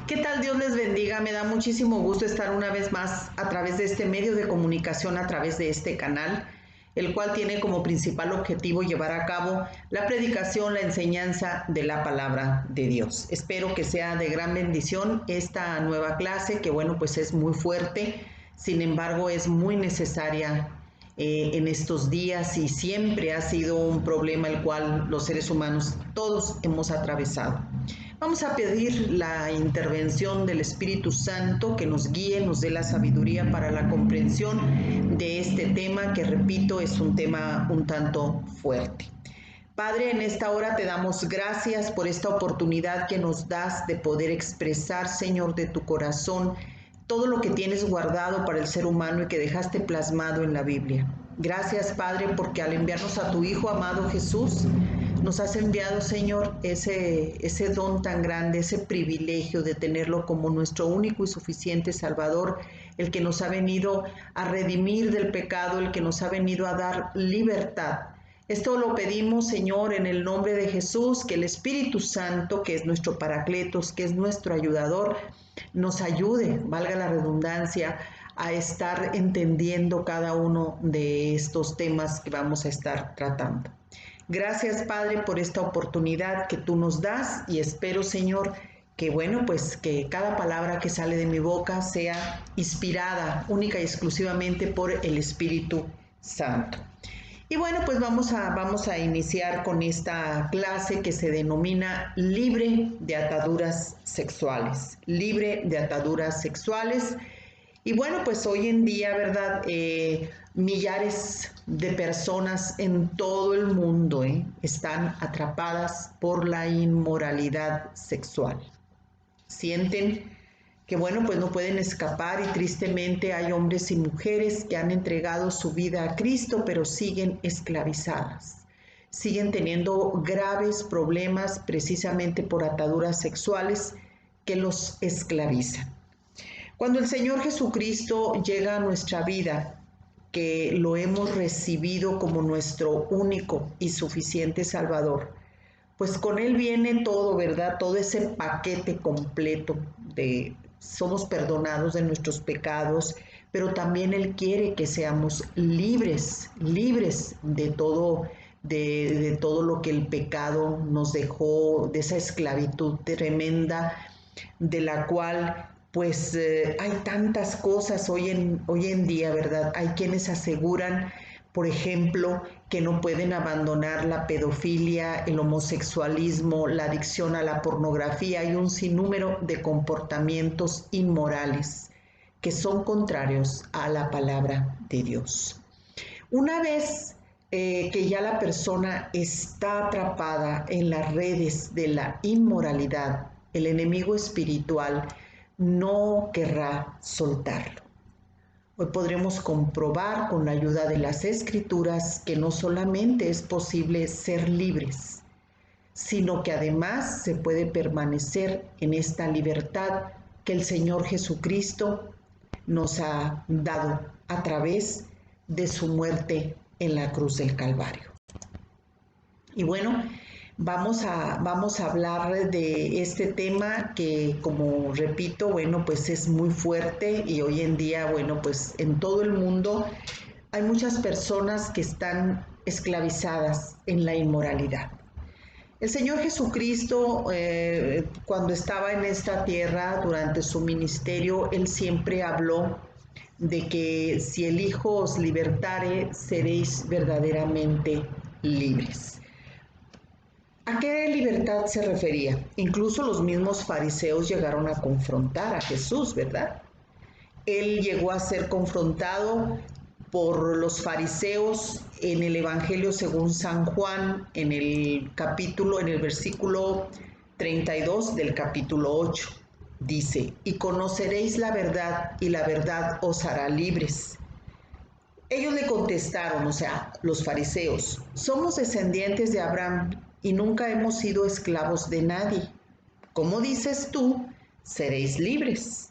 ¿Qué tal? Dios les bendiga. Me da muchísimo gusto estar una vez más a través de este medio de comunicación, a través de este canal, el cual tiene como principal objetivo llevar a cabo la predicación, la enseñanza de la palabra de Dios. Espero que sea de gran bendición esta nueva clase, que bueno, pues es muy fuerte, sin embargo es muy necesaria en estos días y siempre ha sido un problema el cual los seres humanos todos hemos atravesado. Vamos a pedir la intervención del Espíritu Santo que nos guíe, nos dé la sabiduría para la comprensión de este tema que, repito, es un tema un tanto fuerte. Padre, en esta hora te damos gracias por esta oportunidad que nos das de poder expresar, Señor, de tu corazón todo lo que tienes guardado para el ser humano y que dejaste plasmado en la Biblia. Gracias, Padre, porque al enviarnos a tu Hijo amado Jesús, nos has enviado, Señor, ese don tan grande, ese privilegio de tenerlo como nuestro único y suficiente Salvador, el que nos ha venido a redimir del pecado, el que nos ha venido a dar libertad. Esto lo pedimos, Señor, en el nombre de Jesús, que el Espíritu Santo, que es nuestro Paracletos, que es nuestro ayudador, nos ayude, valga la redundancia, a estar entendiendo cada uno de estos temas que vamos a estar tratando. Gracias, Padre, por esta oportunidad que tú nos das y espero, Señor, que bueno, pues que cada palabra que sale de mi boca sea inspirada única y exclusivamente por el Espíritu Santo. Y bueno, pues vamos a iniciar con esta clase que se denomina libre de ataduras sexuales. Libre de ataduras sexuales. Y bueno, pues hoy en día, ¿verdad? Millares de personas en todo el mundo están atrapadas por la inmoralidad sexual. Sienten que bueno, pues no pueden escapar y tristemente hay hombres y mujeres que han entregado su vida a Cristo, pero siguen esclavizadas. Siguen teniendo graves problemas precisamente por ataduras sexuales que los esclavizan. Cuando el Señor Jesucristo llega a nuestra vida, que lo hemos recibido como nuestro único y suficiente Salvador, pues con Él viene todo, ¿verdad? Todo ese paquete completo de somos perdonados de nuestros pecados, pero también Él quiere que seamos libres de todo, de todo lo que el pecado nos dejó, de esa esclavitud tremenda, de la cual pues hay tantas cosas hoy en día, ¿verdad? Hay quienes aseguran, por ejemplo, que no pueden abandonar la pedofilia, el homosexualismo, la adicción a la pornografía y un sinnúmero de comportamientos inmorales que son contrarios a la palabra de Dios. Una vez que ya la persona está atrapada en las redes de la inmoralidad, el enemigo espiritual no querrá soltarlo. Hoy podremos comprobar con la ayuda de las Escrituras que no solamente es posible ser libres, sino que además se puede permanecer en esta libertad que el Señor Jesucristo nos ha dado a través de su muerte en la cruz del Calvario. Y bueno, vamos a hablar de este tema que, como repito, bueno, pues es muy fuerte y hoy en día, bueno, pues en todo el mundo hay muchas personas que están esclavizadas en la inmoralidad. El Señor Jesucristo, cuando estaba en esta tierra durante su ministerio, Él siempre habló de que si el Hijo os libertare, seréis verdaderamente libres. ¿A qué libertad se refería? Incluso los mismos fariseos llegaron a confrontar a Jesús, ¿verdad? Él llegó a ser confrontado por los fariseos en el Evangelio según San Juan, en el versículo 32 del capítulo 8. Dice, y conoceréis la verdad, y la verdad os hará libres. Ellos le contestaron, o sea, los fariseos, somos descendientes de Abraham y nunca hemos sido esclavos de nadie. ¿Cómo dices tú, seréis libres?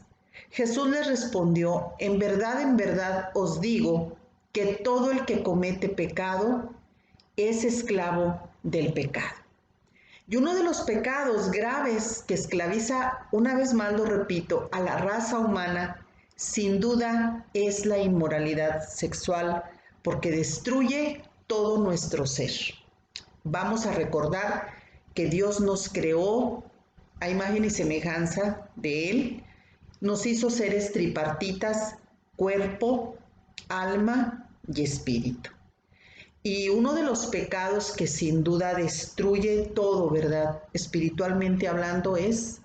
Jesús les respondió, en verdad os digo que todo el que comete pecado es esclavo del pecado. Y uno de los pecados graves que esclaviza, una vez más lo repito, a la raza humana, sin duda es la inmoralidad sexual, porque destruye todo nuestro ser. Vamos a recordar que Dios nos creó a imagen y semejanza de Él, nos hizo seres tripartitas, cuerpo, alma y espíritu. Y uno de los pecados que sin duda destruye todo, ¿verdad? Espiritualmente hablando, es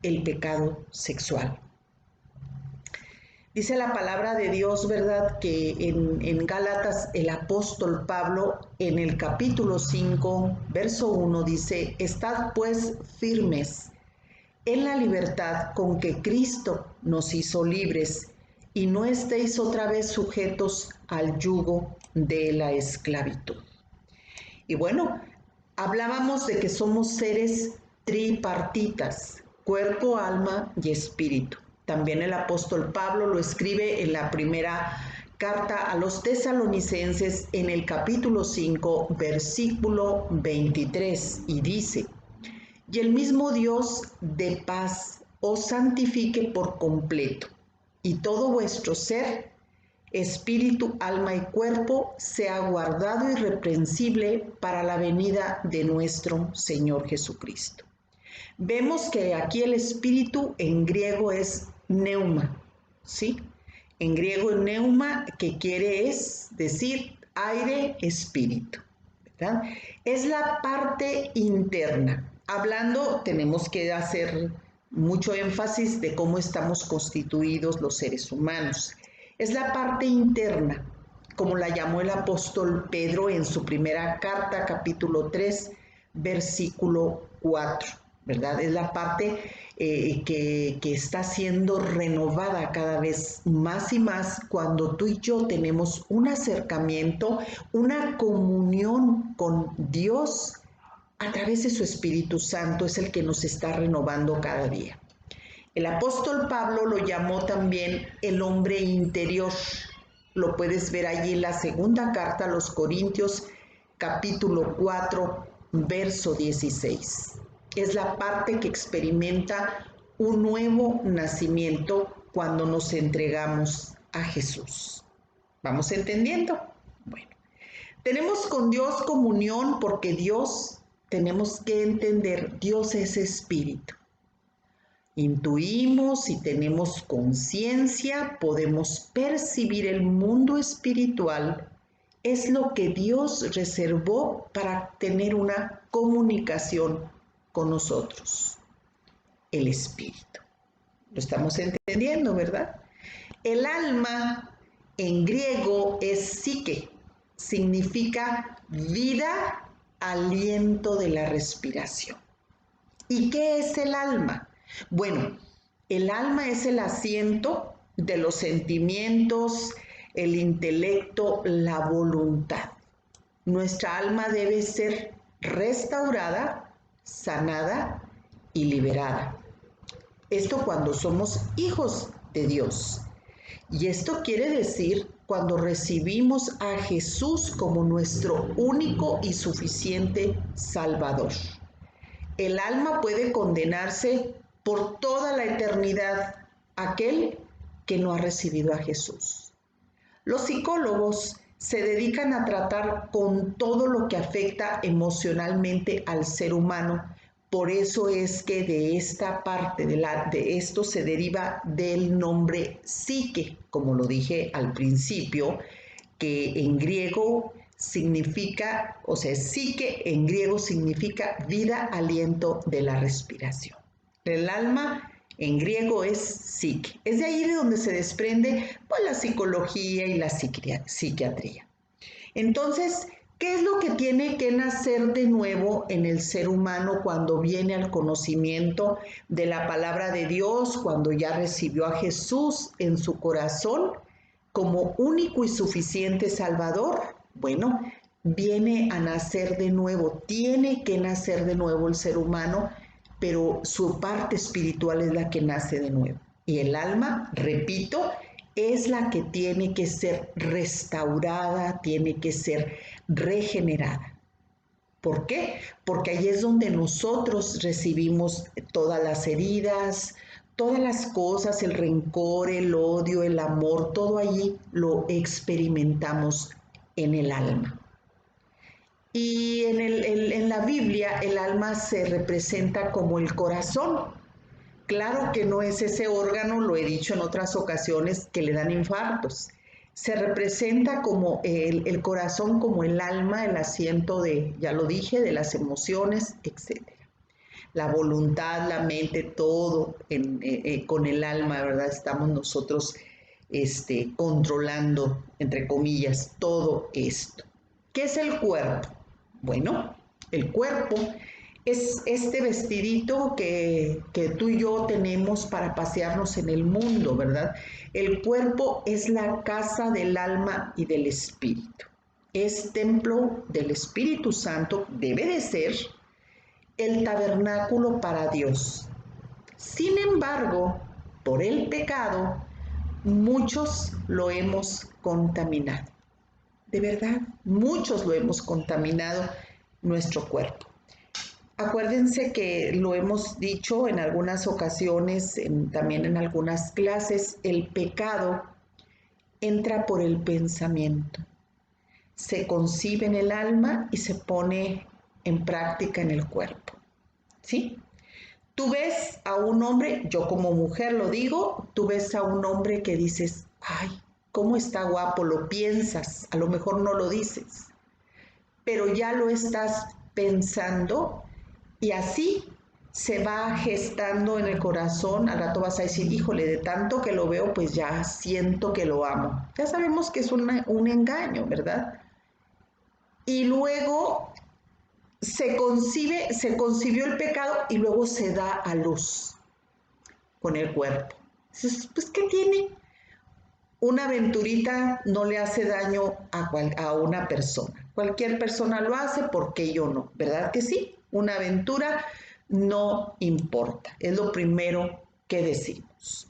el pecado sexual. Dice la palabra de Dios, ¿verdad? Que en Gálatas el apóstol Pablo en el capítulo 5, verso 1 dice, estad pues firmes en la libertad con que Cristo nos hizo libres y no estéis otra vez sujetos al yugo de la esclavitud. Y bueno, hablábamos de que somos seres tripartitas, cuerpo, alma y espíritu. También el apóstol Pablo lo escribe en la primera carta a los tesalonicenses en el capítulo 5, versículo 23, y dice, y el mismo Dios de paz os santifique por completo, y todo vuestro ser, espíritu, alma y cuerpo, sea guardado irreprensible para la venida de nuestro Señor Jesucristo. Vemos que aquí el espíritu en griego es neuma, ¿sí? En griego neuma, que quiere decir aire, espíritu, ¿verdad? Es la parte interna. Hablando, tenemos que hacer mucho énfasis de cómo estamos constituidos los seres humanos. Es la parte interna, como la llamó el apóstol Pedro en su primera carta, capítulo 3, versículo 4. ¿Verdad? Es la parte que está siendo renovada cada vez más y más cuando tú y yo tenemos un acercamiento, una comunión con Dios a través de su Espíritu Santo, es el que nos está renovando cada día. El apóstol Pablo lo llamó también el hombre interior. Lo puedes ver allí en la segunda carta a los Corintios, capítulo 4, verso 16. Es la parte que experimenta un nuevo nacimiento cuando nos entregamos a Jesús. ¿Vamos entendiendo? Bueno, tenemos con Dios comunión porque Dios, tenemos que entender, Dios es espíritu. Intuimos y tenemos conciencia, podemos percibir el mundo espiritual. Es lo que Dios reservó para tener una comunicación con nosotros, el espíritu. Lo estamos entendiendo, ¿verdad? El alma en griego es psique, significa vida, aliento de la respiración. ¿Y qué es el alma? Bueno, el alma es el asiento de los sentimientos, el intelecto, la voluntad. Nuestra alma debe ser restaurada, sanada y liberada. Esto cuando somos hijos de Dios. Y esto quiere decir cuando recibimos a Jesús como nuestro único y suficiente Salvador. El alma puede condenarse por toda la eternidad aquel que no ha recibido a Jesús. Los psicólogos se dedican a tratar con todo lo que afecta emocionalmente al ser humano. Por eso es que de esta parte de esto se deriva del nombre psique, como lo dije al principio, que en griego significa, o sea, psique en griego significa vida, aliento de la respiración. El alma en griego es psique. Es de ahí de donde se desprende pues, la psicología y la psiquiatría. Entonces, ¿qué es lo que tiene que nacer de nuevo en el ser humano cuando viene al conocimiento de la palabra de Dios, cuando ya recibió a Jesús en su corazón como único y suficiente Salvador? Bueno, viene a nacer de nuevo, tiene que nacer de nuevo el ser humano, pero su parte espiritual es la que nace de nuevo. Y el alma, repito, es la que tiene que ser restaurada, tiene que ser regenerada. ¿Por qué? Porque ahí es donde nosotros recibimos todas las heridas, todas las cosas, el rencor, el odio, el amor, todo allí lo experimentamos en el alma. Y en la Biblia el alma se representa como el corazón. Claro que no es ese órgano, lo he dicho en otras ocasiones, que le dan infartos. Se representa como el corazón, como el alma, el asiento de, ya lo dije, de las emociones, etc. La voluntad, la mente, todo con el alma, ¿verdad? Estamos nosotros controlando, entre comillas, todo esto. ¿Qué es el cuerpo? Bueno, el cuerpo es este vestidito que tú y yo tenemos para pasearnos en el mundo, ¿verdad? El cuerpo es la casa del alma y del espíritu. Es templo del Espíritu Santo, debe de ser el tabernáculo para Dios. Sin embargo, por el pecado, muchos lo hemos contaminado. De verdad, muchos lo hemos contaminado nuestro cuerpo. Acuérdense que lo hemos dicho en algunas ocasiones, también en algunas clases, el pecado entra por el pensamiento. Se concibe en el alma y se pone en práctica en el cuerpo. ¿Sí? Tú ves a un hombre, yo como mujer lo digo, tú ves a un hombre que dices, ay, cómo está guapo, lo piensas, a lo mejor no lo dices, pero ya lo estás pensando y así se va gestando en el corazón. Al rato vas a decir, híjole, de tanto que lo veo, pues ya siento que lo amo. Ya sabemos que es un engaño, ¿verdad? Y luego se concibió el pecado y luego se da a luz con el cuerpo. Entonces, pues, ¿qué tiene? Una aventurita no le hace daño a una persona. Cualquier persona lo hace, ¿por qué yo no? ¿Verdad que sí? Una aventura no importa. Es lo primero que decimos.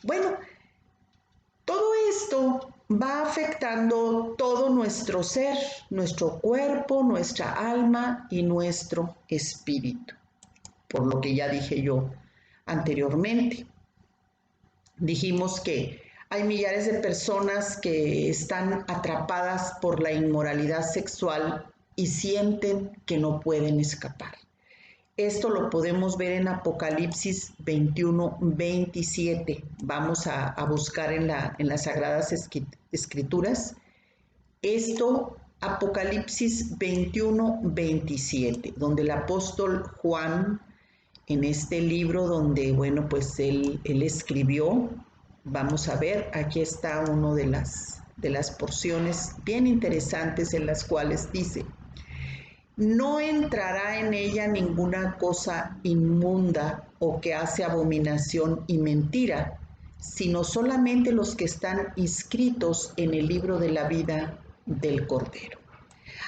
Bueno, todo esto va afectando todo nuestro ser, nuestro cuerpo, nuestra alma y nuestro espíritu, por lo que ya dije yo anteriormente. Dijimos que hay millares de personas que están atrapadas por la inmoralidad sexual y sienten que no pueden escapar. Esto lo podemos ver en Apocalipsis 21-27. Vamos a buscar en las Sagradas Escrituras. Esto, Apocalipsis 21-27, donde el apóstol Juan, en este libro donde, bueno, pues él escribió, vamos a ver, aquí está una de las porciones bien interesantes en las cuales dice: no entrará en ella ninguna cosa inmunda o que hace abominación y mentira, sino solamente los que están inscritos en el libro de la vida del Cordero.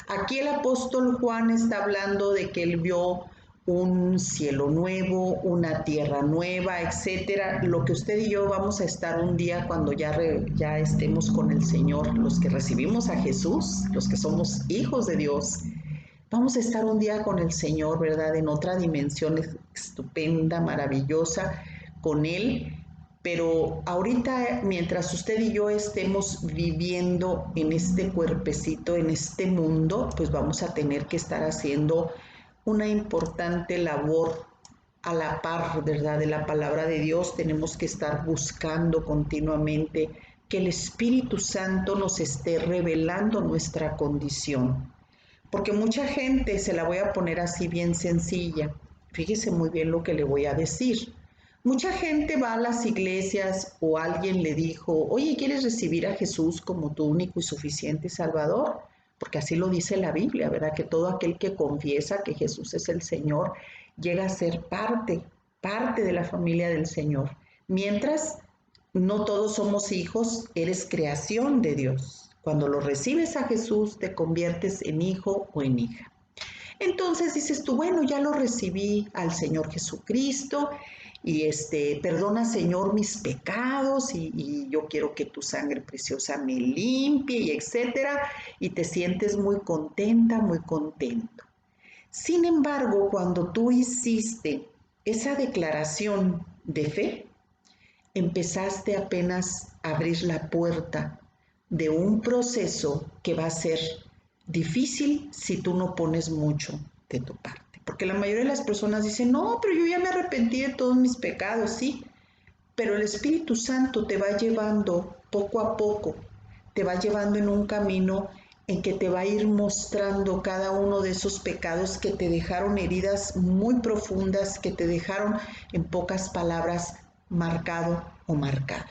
Aquí el apóstol Juan está hablando de que él vio un cielo nuevo, una tierra nueva, etcétera. Lo que usted y yo vamos a estar un día cuando ya estemos con el Señor, los que recibimos a Jesús, los que somos hijos de Dios. Vamos a estar un día con el Señor, ¿verdad? En otra dimensión estupenda, maravillosa, con Él. Pero ahorita, mientras usted y yo estemos viviendo en este cuerpecito, en este mundo, pues vamos a tener que estar haciendo una importante labor a la par, ¿verdad? De la palabra de Dios. Tenemos que estar buscando continuamente que el Espíritu Santo nos esté revelando nuestra condición. Porque mucha gente, se la voy a poner así bien sencilla, fíjese muy bien lo que le voy a decir. Mucha gente va a las iglesias o alguien le dijo, oye, ¿quieres recibir a Jesús como tu único y suficiente Salvador? Porque así lo dice la Biblia, ¿verdad? Que todo aquel que confiesa que Jesús es el Señor llega a ser parte de la familia del Señor. Mientras no todos somos hijos, eres creación de Dios. Cuando lo recibes a Jesús, te conviertes en hijo o en hija. Entonces dices tú, bueno, ya lo recibí al Señor Jesucristo y perdona, Señor, mis pecados y yo quiero que tu sangre preciosa me limpie y etcétera, y te sientes muy contenta, muy contento. Sin embargo, cuando tú hiciste esa declaración de fe, empezaste apenas a abrir la puerta de un proceso que va a ser difícil si tú no pones mucho de tu parte. Porque la mayoría de las personas dicen, no, pero yo ya me arrepentí de todos mis pecados, sí, pero el Espíritu Santo te va llevando poco a poco, te va llevando en un camino en que te va a ir mostrando cada uno de esos pecados que te dejaron heridas muy profundas, que te dejaron, en pocas palabras, marcado o marcada.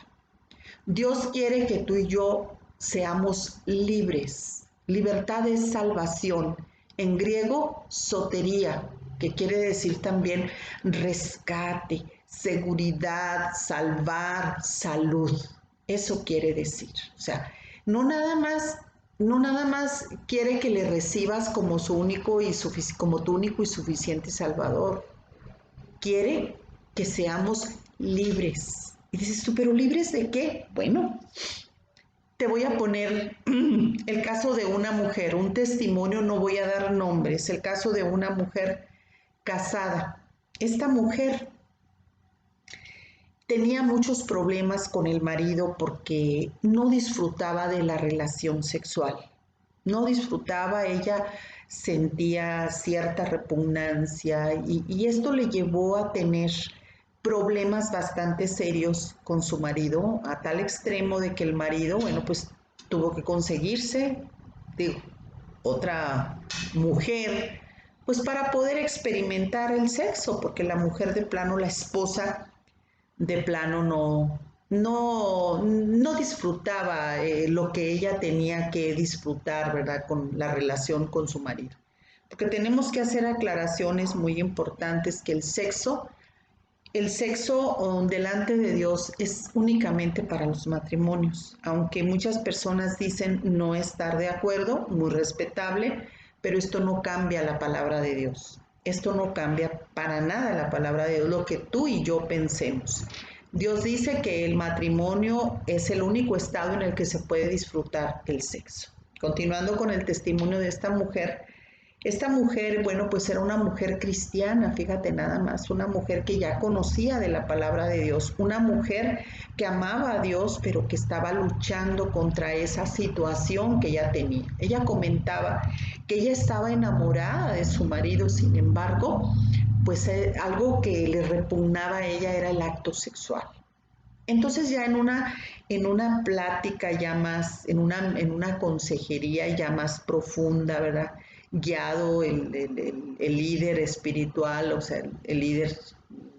Dios quiere que tú y yo seamos libres. Libertad es salvación. En griego, sotería, que quiere decir también rescate, seguridad, salvar, salud. Eso quiere decir. O sea, no nada más, no nada más quiere que le recibas como su único y como tu único y suficiente Salvador. Quiere que seamos libres. Y dices tú, ¿pero libres de qué? Bueno, te voy a poner el caso de una mujer, un testimonio, no voy a dar nombres, el caso de una mujer casada. Esta mujer tenía muchos problemas con el marido porque no disfrutaba de la relación sexual. No disfrutaba, ella sentía cierta repugnancia y esto le llevó a tener problemas bastante serios con su marido, a tal extremo de que el marido, bueno, pues tuvo que conseguirse, digo, otra mujer, pues para poder experimentar el sexo, porque la mujer de plano, la esposa, de plano no disfrutaba lo que ella tenía que disfrutar, ¿verdad? Con la relación con su marido. Porque tenemos que hacer aclaraciones muy importantes que el sexo delante de Dios es únicamente para los matrimonios, aunque muchas personas dicen no estar de acuerdo, muy respetable, pero esto no cambia la palabra de Dios. Esto no cambia para nada la palabra de Dios, lo que tú y yo pensemos. Dios dice que el matrimonio es el único estado en el que se puede disfrutar el sexo. Continuando con el testimonio de esta mujer, bueno, pues era una mujer cristiana, fíjate nada más, una mujer que ya conocía de la palabra de Dios, una mujer que amaba a Dios, pero que estaba luchando contra esa situación que ella tenía. Ella comentaba que ella estaba enamorada de su marido, sin embargo, pues algo que le repugnaba a ella era el acto sexual. Entonces ya en una plática ya más, en una consejería ya más profunda, ¿verdad? Guiado el líder espiritual, o sea, el líder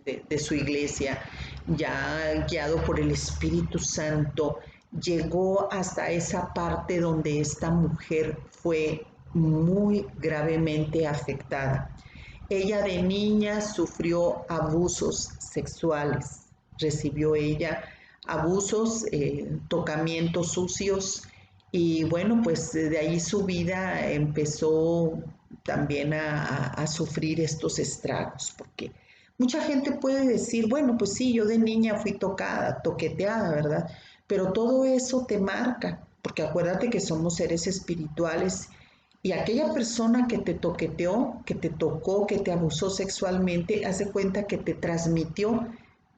de su iglesia, ya guiado por el Espíritu Santo, llegó hasta esa parte donde esta mujer fue muy gravemente afectada. Ella de niña sufrió abusos sexuales, recibió ella abusos, tocamientos sucios y bueno, pues de ahí su vida empezó también a sufrir estos estragos, porque mucha gente puede decir, bueno, pues sí, yo de niña fui tocada, toqueteada, ¿verdad? Pero todo eso te marca, porque acuérdate que somos seres espirituales y aquella persona que te toqueteó, que te tocó, que te abusó sexualmente, hace cuenta que te transmitió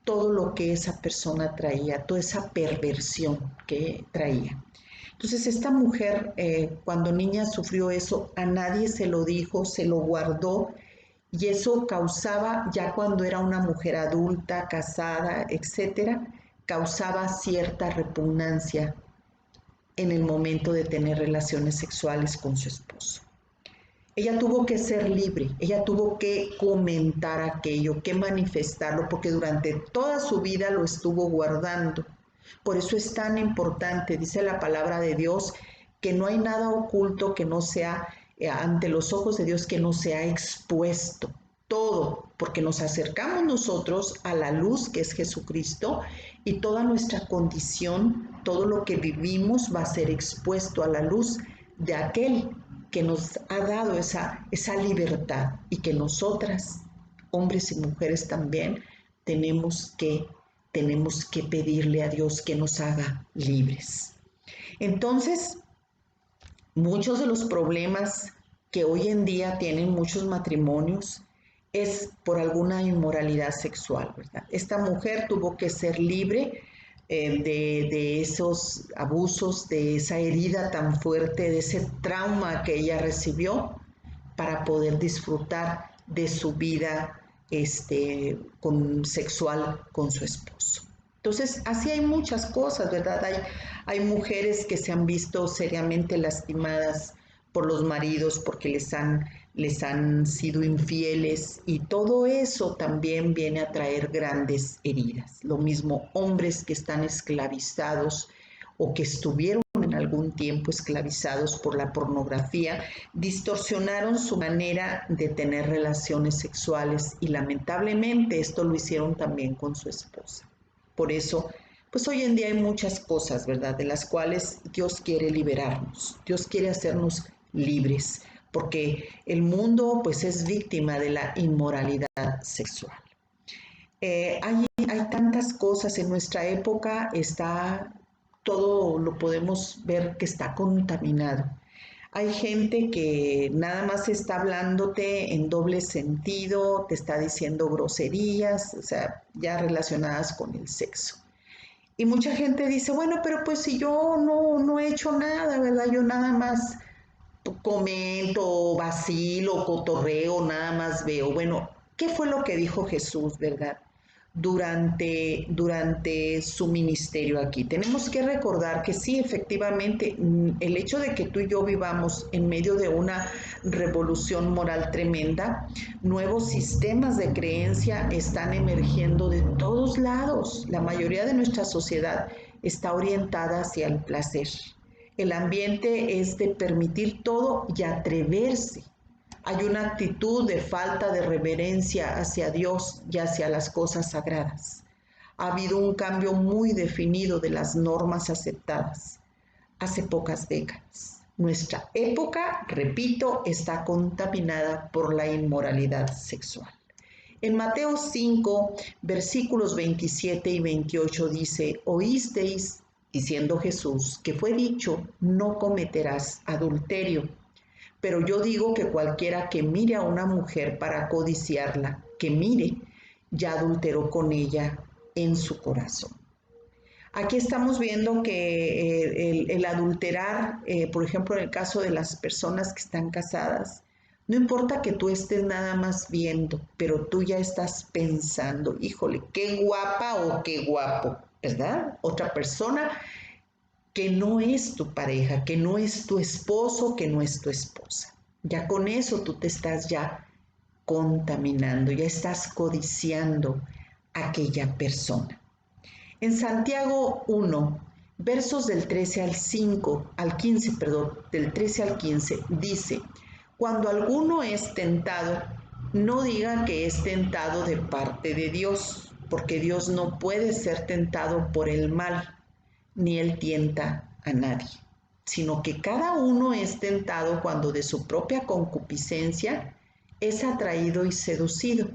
todo lo que esa persona traía, toda esa perversión que traía. Entonces esta mujer cuando niña sufrió eso, a nadie se lo dijo, se lo guardó y eso causaba, ya cuando era una mujer adulta, casada, etcétera, causaba cierta repugnancia en el momento de tener relaciones sexuales con su esposo. Ella tuvo que ser libre, ella tuvo que comentar aquello, que manifestarlo, porque durante toda su vida lo estuvo guardando. Por eso es tan importante, dice la palabra de Dios, que no hay nada oculto que no sea ante los ojos de Dios que no sea expuesto. Todo, porque nos acercamos nosotros a la luz que es Jesucristo y toda nuestra condición, todo lo que vivimos va a ser expuesto a la luz de aquel que nos ha dado esa libertad y que nosotras, hombres y mujeres también, tenemos que pedirle a Dios que nos haga libres. Entonces, muchos de los problemas que hoy en día tienen muchos matrimonios es por alguna inmoralidad sexual, ¿verdad? Esta mujer tuvo que ser libre de esos abusos, de esa herida tan fuerte, de ese trauma que ella recibió para poder disfrutar de su vida sexual con su esposo. Entonces, así hay muchas cosas, ¿verdad? Hay mujeres que se han visto seriamente lastimadas por los maridos porque les han sido infieles y todo eso también viene a traer grandes heridas. Lo mismo hombres que están esclavizados o que estuvieron en algún tiempo esclavizados por la pornografía, distorsionaron su manera de tener relaciones sexuales y lamentablemente esto lo hicieron también con su esposa. Por eso, pues hoy en día hay muchas cosas, ¿verdad?, de las cuales Dios quiere liberarnos, Dios quiere hacernos libres, porque el mundo pues es víctima de la inmoralidad sexual. Hay tantas cosas en nuestra época, todo lo podemos ver que está contaminado. Hay gente que nada más está hablándote en doble sentido, te está diciendo groserías, o sea, ya relacionadas con el sexo. Y mucha gente dice, bueno, pero pues si yo no he hecho nada, ¿verdad? Yo nada más comento, vacilo, cotorreo, nada más veo. Bueno, ¿qué fue lo que dijo Jesús, verdad? Durante su ministerio aquí. Tenemos que recordar que sí, efectivamente, el hecho de que tú y yo vivamos en medio de una revolución moral tremenda, nuevos sistemas de creencia están emergiendo de todos lados. La mayoría de nuestra sociedad está orientada hacia el placer. El ambiente es de permitir todo y atreverse. Hay una actitud de falta de reverencia hacia Dios y hacia las cosas sagradas. Ha habido un cambio muy definido de las normas aceptadas hace pocas décadas. Nuestra época, repito, está contaminada por la inmoralidad sexual. En Mateo 5, versículos 27 y 28 dice, oísteis, diciendo Jesús, que fue dicho, no cometerás adulterio. Pero yo digo que cualquiera que mire a una mujer para codiciarla, que mire, ya adulteró con ella en su corazón. Aquí estamos viendo que el adulterar, por ejemplo, en el caso de las personas que están casadas, no importa que tú estés nada más viendo, pero tú ya estás pensando, híjole, qué guapa o qué guapo, ¿verdad? Otra persona que no es tu pareja, que no es tu esposo, que no es tu esposa. Ya con eso tú te estás ya contaminando, ya estás codiciando a aquella persona. En Santiago 1, versos del 13 al 15, del 13 al 15, dice, cuando alguno es tentado, no diga que es tentado de parte de Dios, porque Dios no puede ser tentado por el mal, ni él tienta a nadie, sino que cada uno es tentado cuando de su propia concupiscencia es atraído y seducido.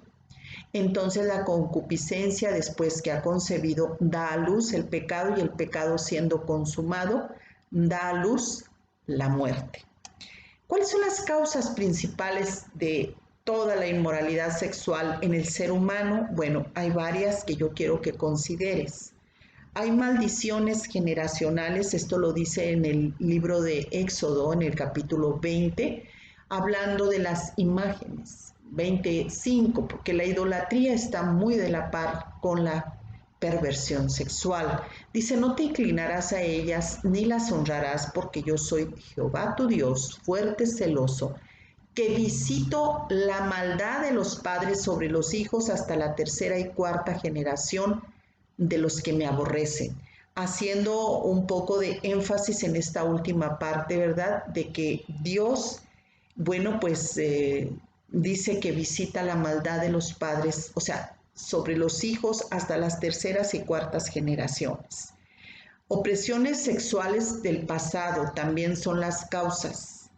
Entonces la concupiscencia, después que ha concebido, da a luz el pecado y el pecado siendo consumado, da a luz la muerte. ¿Cuáles son las causas principales de toda la inmoralidad sexual en el ser humano? Bueno, hay varias que yo quiero que consideres. Hay maldiciones generacionales, esto lo dice en el libro de Éxodo, en el capítulo 20, hablando de las imágenes. 25, porque la idolatría está muy de la par con la perversión sexual. Dice, no te inclinarás a ellas ni las honrarás, porque yo soy Jehová tu Dios, fuerte, celoso, que visito la maldad de los padres sobre los hijos hasta la tercera y cuarta generación de los que me aborrecen, haciendo un poco de énfasis en esta última parte, ¿verdad? De que Dios, bueno, pues dice que visita la maldad de los padres, o sea, sobre los hijos hasta las terceras y cuartas generaciones. Opresiones sexuales del pasado también son las causas.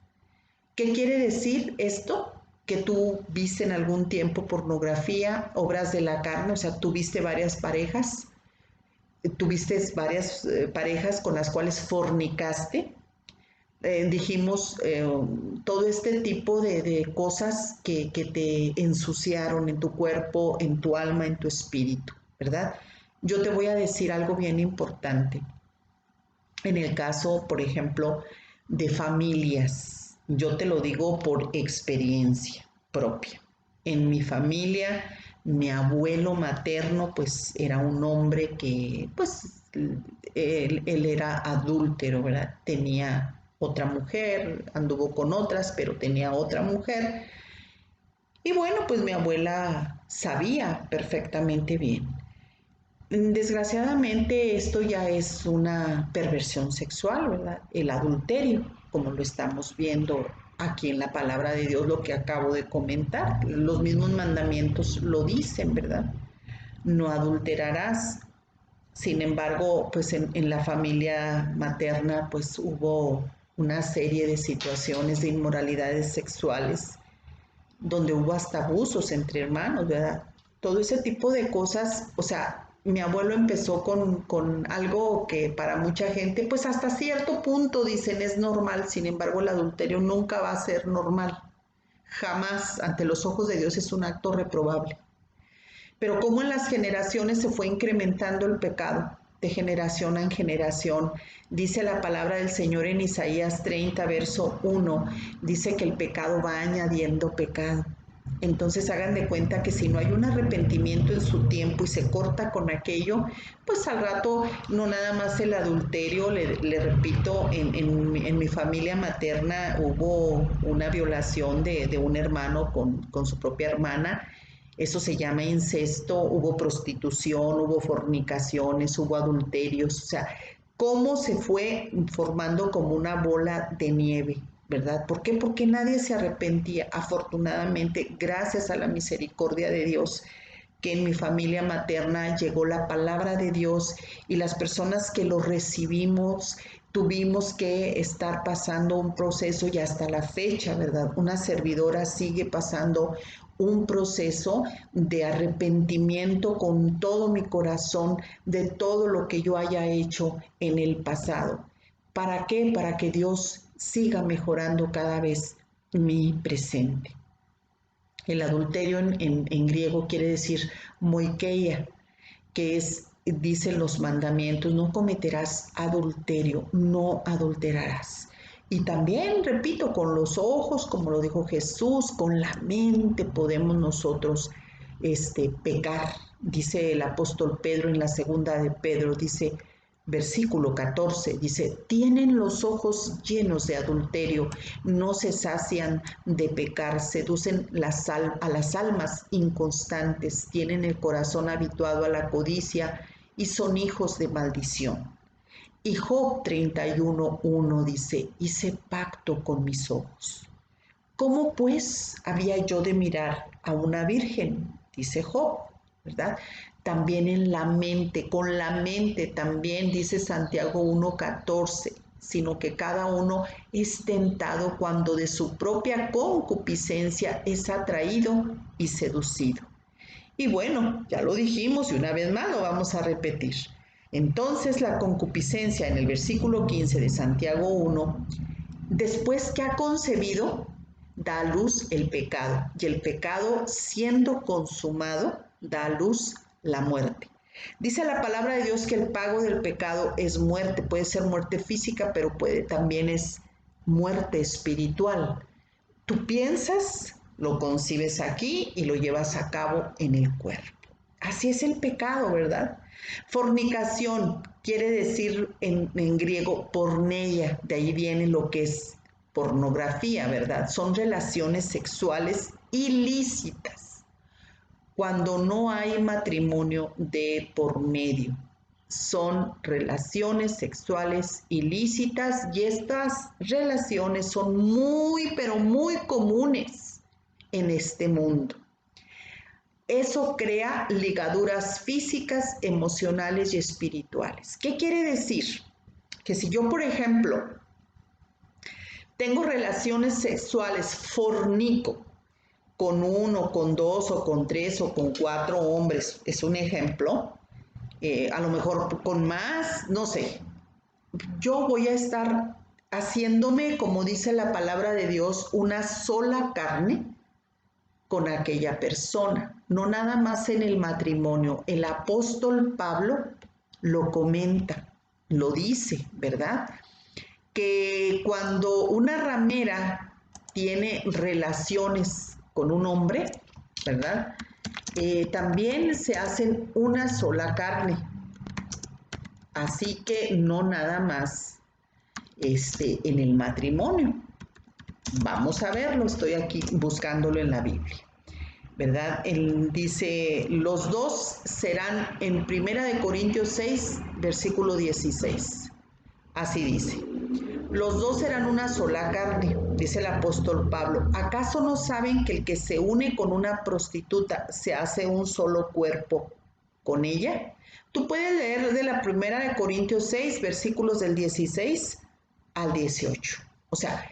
¿Qué quiere decir esto? Que tú viste en algún tiempo pornografía, obras de la carne, o sea, tuviste varias parejas con las cuales fornicaste, dijimos todo este tipo de cosas que te ensuciaron en tu cuerpo, en tu alma, en tu espíritu, ¿verdad? Yo te voy a decir algo bien importante. En el caso, por ejemplo, de familias, yo te lo digo por experiencia propia. En mi familia, mi abuelo materno, pues era un hombre que, pues, él era adúltero, ¿verdad? Tenía otra mujer, anduvo con otras, pero tenía otra mujer. Y bueno, pues mi abuela sabía perfectamente bien. Desgraciadamente esto ya es una perversión sexual, ¿verdad? El adulterio, como lo estamos viendo aquí en la palabra de Dios, lo que acabo de comentar. Los mismos mandamientos lo dicen, ¿verdad? No adulterarás. Sin embargo, pues en la familia materna, pues hubo una serie de situaciones de inmoralidades sexuales donde hubo hasta abusos entre hermanos, ¿verdad? Todo ese tipo de cosas, o sea, mi abuelo empezó con algo que para mucha gente, pues hasta cierto punto dicen es normal, sin embargo el adulterio nunca va a ser normal, jamás ante los ojos de Dios es un acto reprobable. Pero cómo en las generaciones se fue incrementando el pecado, de generación en generación. Dice la palabra del Señor en Isaías 30, verso 1, dice que el pecado va añadiendo pecado. Entonces hagan de cuenta que si no hay un arrepentimiento en su tiempo y se corta con aquello, pues al rato no nada más el adulterio, le repito, en mi familia materna hubo una violación de un hermano con su propia hermana. Eso se llama incesto, hubo prostitución, hubo fornicaciones, hubo adulterios, o sea, cómo se fue formando como una bola de nieve, ¿verdad? ¿Por qué? Porque nadie se arrepentía. Afortunadamente, gracias a la misericordia de Dios, que en mi familia materna llegó la palabra de Dios y las personas que lo recibimos tuvimos que estar pasando un proceso y hasta la fecha, ¿verdad? Una servidora sigue pasando un proceso de arrepentimiento con todo mi corazón de todo lo que yo haya hecho en el pasado. ¿Para qué? Para que Dios siga mejorando cada vez mi presente. El adulterio en griego quiere decir moikeia, que es, dicen los mandamientos, no cometerás adulterio, no adulterarás. Y también, repito, con los ojos, como lo dijo Jesús, con la mente podemos nosotros pecar. Dice el apóstol Pedro en la segunda de Pedro, dice, versículo 14, dice, tienen los ojos llenos de adulterio, no se sacian de pecar, seducen a las almas inconstantes, tienen el corazón habituado a la codicia y son hijos de maldición. Y Job 31:1 dice, hice pacto con mis ojos. ¿Cómo pues había yo de mirar a una virgen? Dice Job, ¿verdad? También en la mente, con la mente también, dice Santiago 1:14, sino que cada uno es tentado cuando de su propia concupiscencia es atraído y seducido. Y bueno, ya lo dijimos y una vez más lo vamos a repetir. Entonces la concupiscencia en el versículo 15 de Santiago 1, después que ha concebido, da a luz el pecado, y el pecado, siendo consumado, da a luz la muerte. Dice la palabra de Dios que el pago del pecado es muerte, puede ser muerte física, pero también es muerte espiritual. Tú piensas, lo concibes aquí y lo llevas a cabo en el cuerpo. Así es el pecado, ¿verdad? Fornicación quiere decir en griego porneia, de ahí viene lo que es pornografía, ¿verdad? Son relaciones sexuales ilícitas cuando no hay matrimonio de por medio. Son relaciones sexuales ilícitas y estas relaciones son muy, pero muy comunes en este mundo. Eso crea ligaduras físicas, emocionales y espirituales. ¿Qué quiere decir? Que si yo, por ejemplo, tengo relaciones sexuales, fornico con uno, con dos o con tres o con cuatro hombres, es un ejemplo, a lo mejor con más, no sé, yo voy a estar haciéndome, como dice la palabra de Dios, una sola carne con aquella persona, no nada más en el matrimonio. El apóstol Pablo lo comenta, lo dice, ¿verdad? Que cuando una ramera tiene relaciones con un hombre, ¿verdad? También se hacen una sola carne. Así que no nada más en el matrimonio. Vamos a verlo, estoy aquí buscándolo en la Biblia, ¿verdad? Él dice, los dos serán en 1 Corintios 6, versículo 16. Así dice, los dos serán una sola carne, dice el apóstol Pablo. ¿Acaso no saben que el que se une con una prostituta se hace un solo cuerpo con ella? Tú puedes leer de la 1 Corintios 6, versículos del 16 al 18. O sea,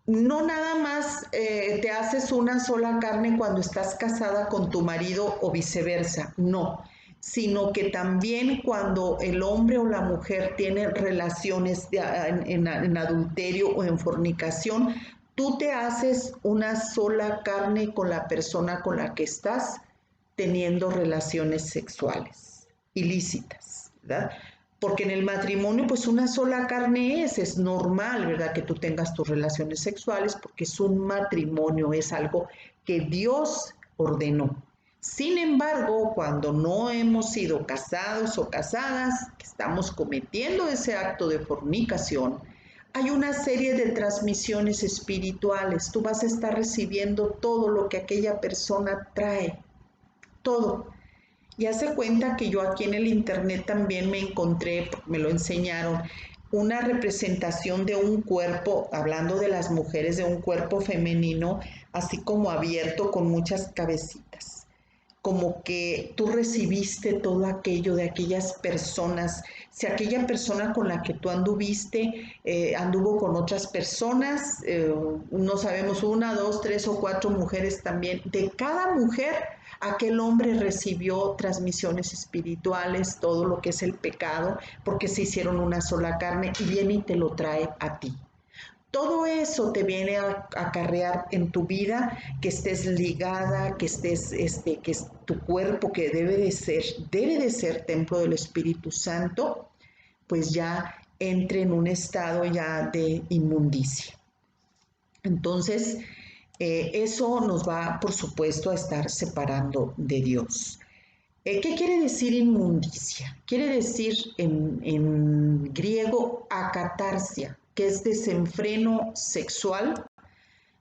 no nada más te haces una sola carne cuando estás casada con tu marido o viceversa, no, sino que también cuando el hombre o la mujer tiene relaciones en adulterio o en fornicación, tú te haces una sola carne con la persona con la que estás teniendo relaciones sexuales ilícitas, ¿verdad? Porque en el matrimonio, pues una sola carne es normal, ¿verdad? Que tú tengas tus relaciones sexuales, porque es un matrimonio, es algo que Dios ordenó. Sin embargo, cuando no hemos sido casados o casadas, que estamos cometiendo ese acto de fornicación, hay una serie de transmisiones espirituales. Tú vas a estar recibiendo todo lo que aquella persona trae, todo. Y hace cuenta que yo aquí en el internet también me encontré, me lo enseñaron, una representación de un cuerpo, hablando de las mujeres, de un cuerpo femenino, así como abierto con muchas cabecitas. Como que tú recibiste todo aquello de aquellas personas. Si aquella persona con la que tú anduviste anduvo con otras personas, no sabemos, 1, 2, 3 o 4 mujeres también, de cada mujer aquel hombre recibió transmisiones espirituales, todo lo que es el pecado, porque se hicieron una sola carne y viene y te lo trae a ti. Todo eso te viene a acarrear en tu vida, que estés ligada, que estés, que es tu cuerpo que debe de ser templo del Espíritu Santo, pues ya entre en un estado ya de inmundicia. Entonces, eso nos va, por supuesto, a estar separando de Dios. ¿Qué quiere decir inmundicia? Quiere decir en griego acatarsia, que es desenfreno sexual,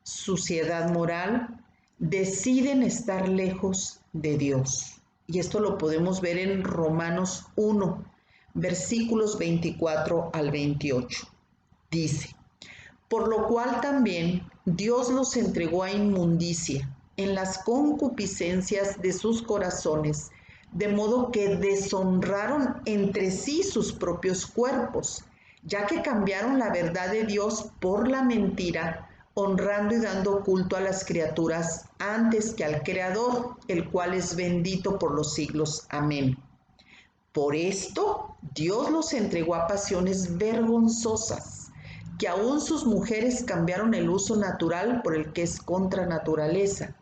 suciedad moral, deciden estar lejos de Dios. Y esto lo podemos ver en Romanos 1, versículos 24 al 28. Dice, por lo cual también Dios los entregó a inmundicia en las concupiscencias de sus corazones, de modo que deshonraron entre sí sus propios cuerpos, ya que cambiaron la verdad de Dios por la mentira, honrando y dando culto a las criaturas antes que al Creador, el cual es bendito por los siglos. Amén. Por esto, Dios los entregó a pasiones vergonzosas, que aún sus mujeres cambiaron el uso natural por el que es contra naturaleza.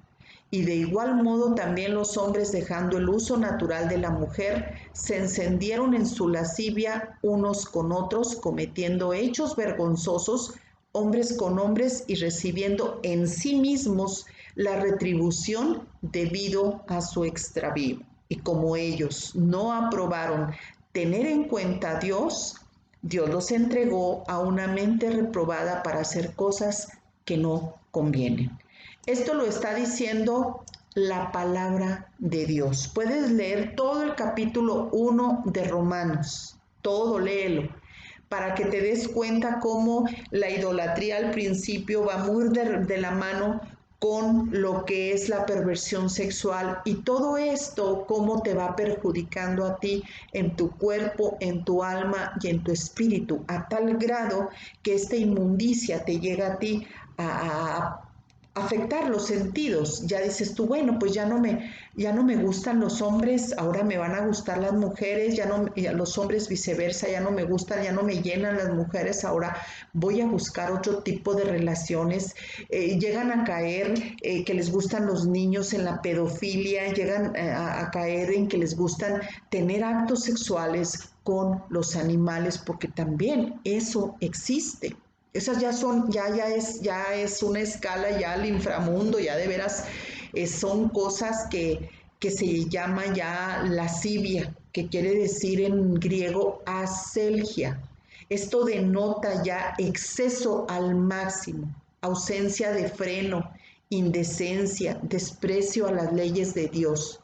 Y de igual modo también los hombres, dejando el uso natural de la mujer, se encendieron en su lascivia unos con otros, cometiendo hechos vergonzosos, hombres con hombres, y recibiendo en sí mismos la retribución debido a su extravío. Y como ellos no aprobaron tener en cuenta a Dios, Dios los entregó a una mente reprobada para hacer cosas que no convienen. Esto lo está diciendo la palabra de Dios. Puedes leer todo el capítulo 1 de Romanos, todo léelo, para que te des cuenta cómo la idolatría al principio va muy de la mano con lo que es la perversión sexual, y todo esto cómo te va perjudicando a ti en tu cuerpo, en tu alma y en tu espíritu, a tal grado que esta inmundicia te llega a ti a afectar los sentidos. Ya dices tú, bueno, pues ya no me gustan los hombres, ahora me van a gustar las mujeres, ya los hombres viceversa, ya no me gustan, ya no me llenan las mujeres, ahora voy a buscar otro tipo de relaciones. Llegan a caer que les gustan los niños en la pedofilia, llegan a caer en que les gustan tener actos sexuales con los animales, porque también eso existe. Esas ya es una escala ya al inframundo, ya de veras son cosas que se llama ya lascivia, que quiere decir en griego aselgia. Esto denota ya exceso al máximo, ausencia de freno, indecencia, desprecio a las leyes de Dios.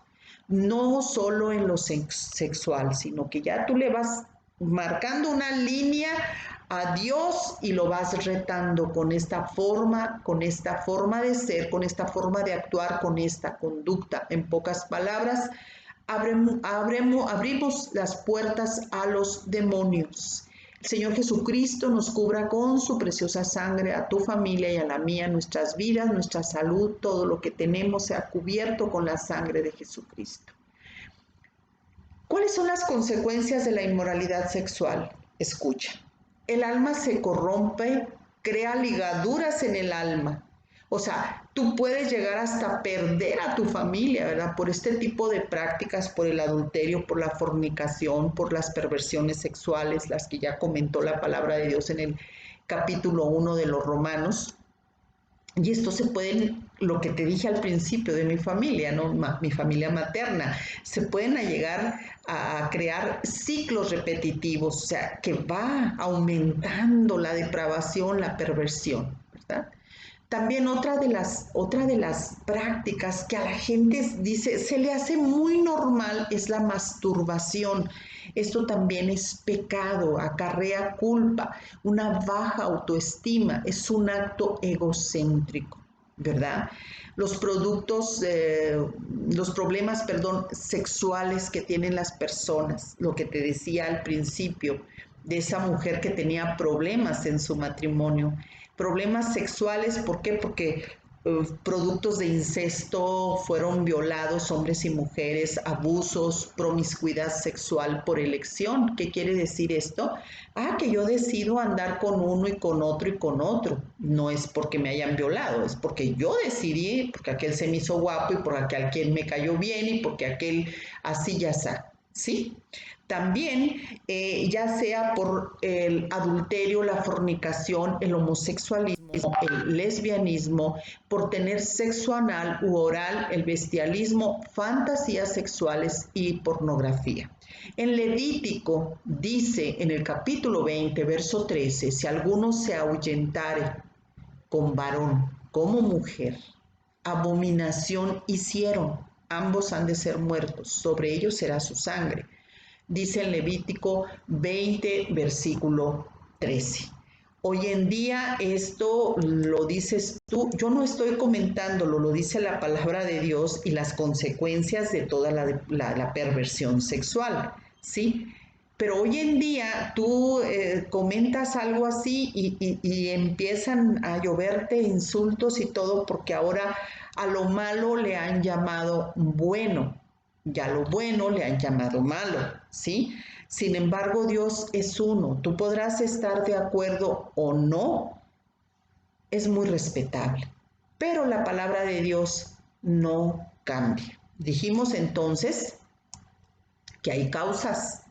No solo en lo sexual, sino que ya tú le vas marcando una línea a Dios y lo vas retando con esta forma de ser, con esta forma de actuar, con esta conducta. En pocas palabras, abrimos las puertas a los demonios. El Señor Jesucristo nos cubra con su preciosa sangre a tu familia y a la mía, nuestras vidas, nuestra salud, todo lo que tenemos sea cubierto con la sangre de Jesucristo. ¿Cuáles son las consecuencias de la inmoralidad sexual? Escucha. El alma se corrompe, crea ligaduras en el alma. O sea, tú puedes llegar hasta perder a tu familia, ¿verdad? Por este tipo de prácticas, por el adulterio, por la fornicación, por las perversiones sexuales, las que ya comentó la palabra de Dios en el capítulo 1 de los Romanos. Y esto se puede, lo que te dije al principio de mi familia, ¿no? Mi familia materna, se pueden llegar a crear ciclos repetitivos, o sea, que va aumentando la depravación, la perversión, ¿verdad? También otra de las prácticas que a la gente dice, se le hace muy normal es la masturbación. Esto también es pecado, acarrea culpa, una baja autoestima, es un acto egocéntrico, ¿verdad? Los problemas, sexuales que tienen las personas, lo que te decía al principio, de esa mujer que tenía problemas en su matrimonio. Problemas sexuales, ¿por qué? Porque productos de incesto, fueron violados hombres y mujeres, abusos, promiscuidad sexual por elección. ¿Qué quiere decir esto? Que yo decido andar con uno y con otro y con otro. No es porque me hayan violado, es porque yo decidí, porque aquel se me hizo guapo y porque aquel me cayó bien y porque aquel así ya está, ¿sí? También, ya sea por el adulterio, la fornicación, el homosexualismo, el lesbianismo, por tener sexo anal u oral, el bestialismo, fantasías sexuales y pornografía. En Levítico dice en el capítulo 20, verso 13, si alguno se ahuyentare con varón como mujer, abominación hicieron, ambos han de ser muertos, sobre ellos será su sangre. Dice en Levítico 20, versículo 13. Hoy en día esto lo dices tú, yo no estoy comentándolo, lo dice la palabra de Dios y las consecuencias de toda la perversión sexual, ¿sí? Pero hoy en día tú comentas algo así y empiezan a lloverte insultos y todo porque ahora a lo malo le han llamado bueno. Ya lo bueno le han llamado malo, ¿sí? Sin embargo, Dios es uno. Tú podrás estar de acuerdo o no, es muy respetable. Pero la palabra de Dios no cambia. Dijimos entonces que hay causas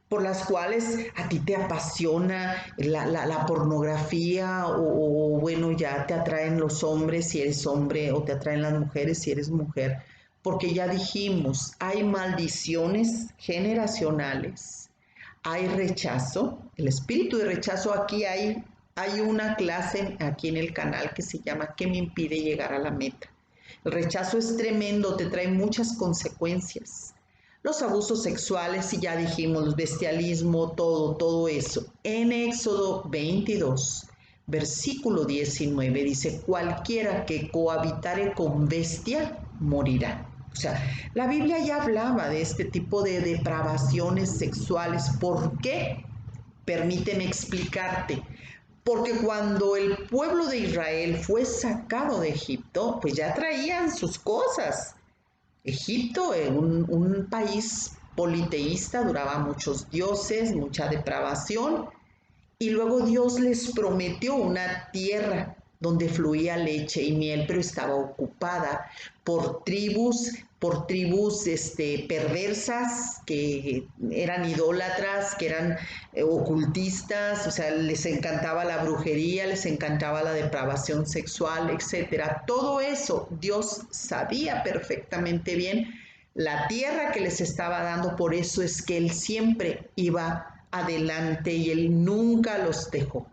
por las cuales a ti te apasiona la pornografía o bueno, ya te atraen los hombres si eres hombre o te atraen las mujeres si eres mujer. Porque ya dijimos, hay maldiciones generacionales, hay rechazo, el espíritu de rechazo, aquí hay una clase aquí en el canal que se llama ¿Qué me impide llegar a la meta? El rechazo es tremendo, te trae muchas consecuencias. Los abusos sexuales, y ya dijimos, el bestialismo, todo eso. En Éxodo 22, versículo 19, dice, cualquiera que cohabitare con bestia, morirá. O sea, la Biblia ya hablaba de este tipo de depravaciones sexuales. ¿Por qué? Permíteme explicarte. porque cuando el pueblo de Israel fue sacado de Egipto, pues ya traían sus cosas. Egipto, un país politeísta, duraba muchos dioses, mucha depravación, y luego Dios les prometió una tierra donde fluía leche y miel, pero estaba ocupada por tribus perversas, que eran idólatras, que eran ocultistas, o sea, les encantaba la brujería, les encantaba la depravación sexual, etcétera. Todo eso Dios sabía perfectamente bien la tierra que les estaba dando, por eso es que Él siempre iba adelante y Él nunca los dejó.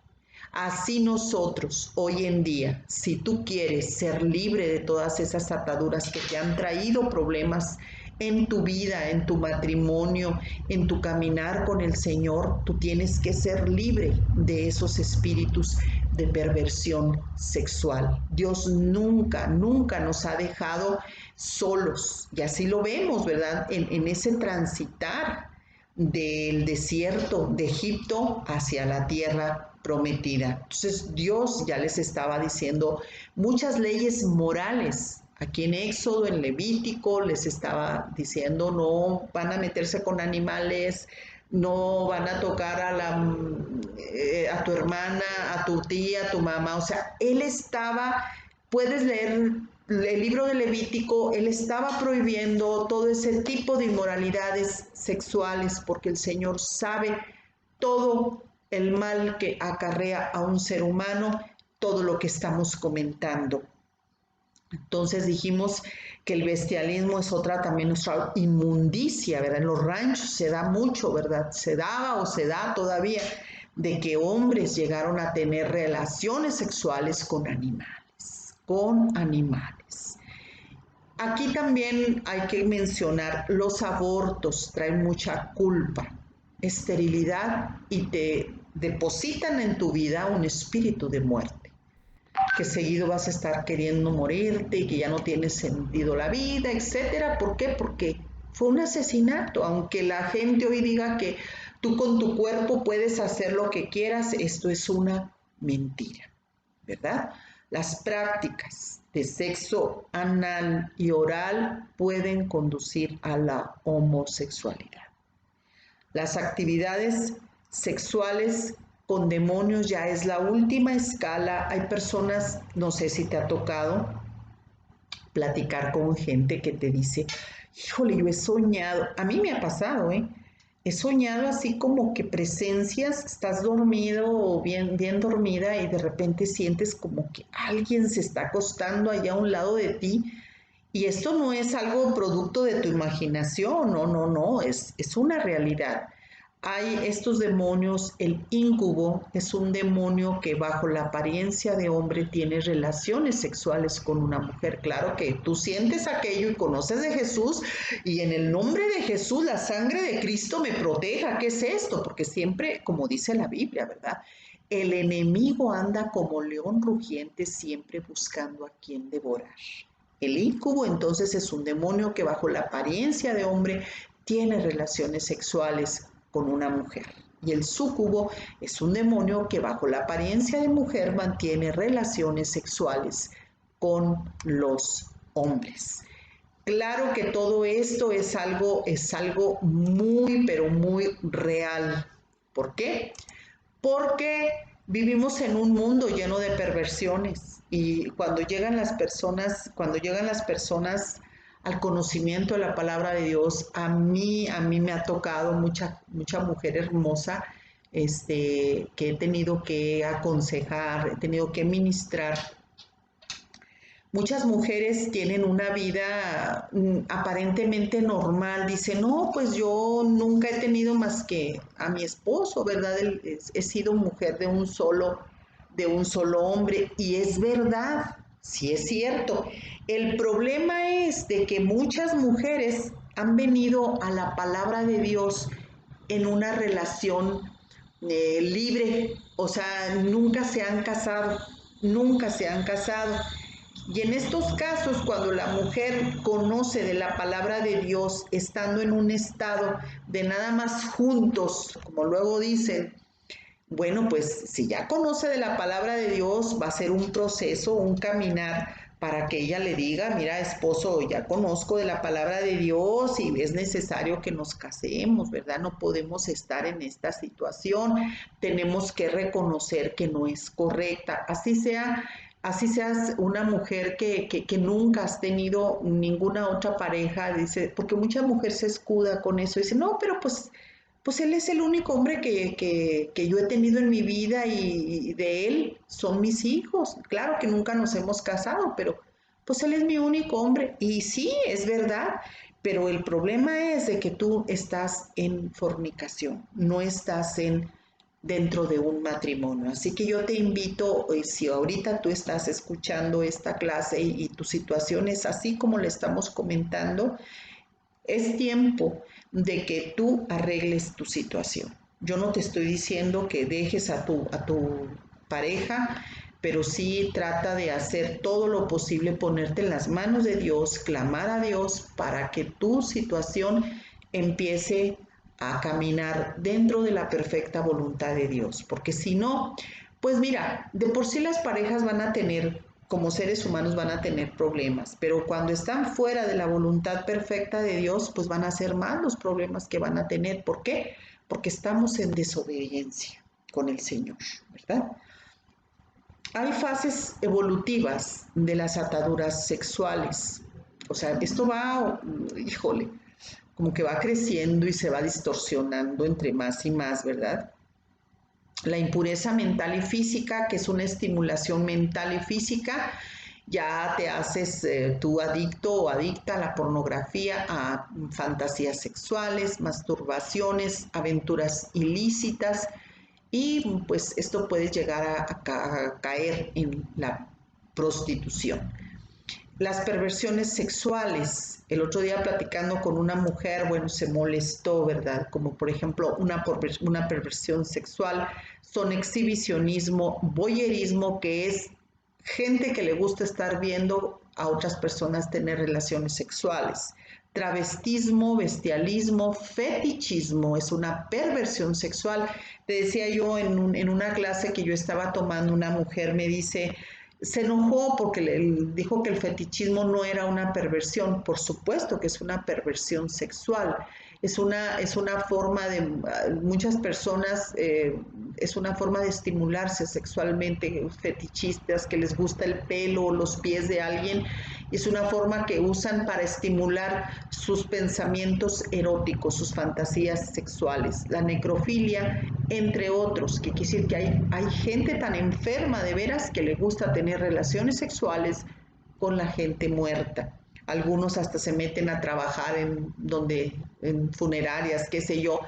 Así nosotros, hoy en día, si tú quieres ser libre de todas esas ataduras que te han traído problemas en tu vida, en tu matrimonio, en tu caminar con el Señor, tú tienes que ser libre de esos espíritus de perversión sexual. Dios nunca, nunca nos ha dejado solos, y así lo vemos, ¿verdad? En ese transitar del desierto de Egipto hacia la tierra prometida. Entonces Dios ya les estaba diciendo muchas leyes morales. Aquí en Éxodo, en Levítico, les estaba diciendo no van a meterse con animales, no van a tocar a tu hermana, a tu tía, a tu mamá. O sea, él estaba, puedes leer el libro de Levítico, él estaba prohibiendo todo ese tipo de inmoralidades sexuales porque el Señor sabe todo el mal que acarrea a un ser humano, todo lo que estamos comentando. Entonces dijimos que el bestialismo es otra también nuestra inmundicia, ¿verdad? En los ranchos se da mucho, ¿verdad? Se daba o se da todavía de que hombres llegaron a tener relaciones sexuales con animales, con animales. Aquí también hay que mencionar los abortos, traen mucha culpa, esterilidad y te depositan en tu vida un espíritu de muerte, que seguido vas a estar queriendo morirte y que ya no tiene sentido la vida, etcétera. ¿Por qué? Porque fue un asesinato, aunque la gente hoy diga que tú con tu cuerpo puedes hacer lo que quieras, esto es una mentira, ¿verdad? Las prácticas de sexo anal y oral pueden conducir a la homosexualidad. Las actividades sexuales con demonios ya es la última escala. Hay personas, no sé si te ha tocado platicar con gente que te dice, híjole, yo he soñado, a mí me ha pasado, he soñado así como que presencias, estás dormido o bien dormida y de repente sientes como que alguien se está acostando allá a un lado de ti. Y esto no es algo producto de tu imaginación, no, es una realidad. Hay estos demonios, el incubo es un demonio que bajo la apariencia de hombre tiene relaciones sexuales con una mujer. Claro que tú sientes aquello y conoces de Jesús y en el nombre de Jesús, la sangre de Cristo me proteja. ¿Qué es esto? Porque siempre, como dice la Biblia, ¿verdad? El enemigo anda como león rugiente siempre buscando a quien devorar. El incubo entonces es un demonio que bajo la apariencia de hombre tiene relaciones sexuales con una mujer. Y el súcubo es un demonio que bajo la apariencia de mujer mantiene relaciones sexuales con los hombres. Claro que todo esto es algo muy, pero muy real. ¿Por qué? Porque vivimos en un mundo lleno de perversiones y cuando llegan las personas al conocimiento de la palabra de Dios, a mí me ha tocado mucha mujer hermosa que he tenido que aconsejar, he tenido que ministrar. Muchas mujeres tienen una vida aparentemente normal. Dicen, no, pues yo nunca he tenido más que a mi esposo, ¿verdad? He sido mujer de un solo hombre. Y es verdad, sí es cierto. El problema es de que muchas mujeres han venido a la palabra de Dios en una relación libre, o sea, nunca se han casado. Y en estos casos, cuando la mujer conoce de la palabra de Dios, estando en un estado de nada más juntos, como luego dicen, Bueno, pues si ya conoce de la palabra de Dios, va a ser un proceso, un caminar para que ella le diga, mira, esposo, ya conozco de la palabra de Dios y es necesario que nos casemos, ¿verdad? No podemos estar en esta situación, tenemos que reconocer que no es correcta, así seas una mujer que nunca has tenido ninguna otra pareja, dice, porque mucha mujer se escuda con eso, dice, no, pero pues él es el único hombre que yo he tenido en mi vida y de él son mis hijos. Claro que nunca nos hemos casado, pero pues él es mi único hombre. Y sí, es verdad, pero el problema es de que tú estás en fornicación, no estás dentro de un matrimonio. Así que yo te invito, si ahorita tú estás escuchando esta clase y tu situación es así como le estamos comentando, es tiempo de que tú arregles tu situación. Yo no te estoy diciendo que dejes a tu pareja, pero sí trata de hacer todo lo posible, ponerte en las manos de Dios, clamar a Dios para que tu situación empiece a caminar dentro de la perfecta voluntad de Dios. Porque si no, pues mira, de por sí las parejas van a tener, como seres humanos van a tener problemas, pero cuando están fuera de la voluntad perfecta de Dios, pues van a ser más los problemas que van a tener. ¿Por qué? Porque estamos en desobediencia con el Señor, ¿verdad? Hay fases evolutivas de las ataduras sexuales. O sea, esto va, híjole, como que va creciendo y se va distorsionando entre más y más, ¿verdad? La impureza mental y física, que es una estimulación mental y física, ya te haces tú adicto o adicta a la pornografía, a fantasías sexuales, masturbaciones, aventuras ilícitas y pues esto puede llegar a caer en la prostitución. Las perversiones sexuales. El otro día platicando con una mujer, bueno, se molestó, ¿verdad? Como por ejemplo una perversión sexual, son exhibicionismo, voyerismo, que es gente que le gusta estar viendo a otras personas tener relaciones sexuales. Travestismo, bestialismo, fetichismo, es una perversión sexual. Te decía yo en una clase que yo estaba tomando, una mujer me dice, se enojó porque le dijo que el fetichismo no era una perversión. Por supuesto que es una perversión sexual. Es una forma de, muchas personas, es una forma de estimularse sexualmente, fetichistas que les gusta el pelo o los pies de alguien. Es una forma que usan para estimular sus pensamientos eróticos, sus fantasías sexuales. La necrofilia, entre otros, que quiere decir que hay gente tan enferma de veras que le gusta tener relaciones sexuales con la gente muerta. Algunos hasta se meten a trabajar en funerarias, qué sé yo,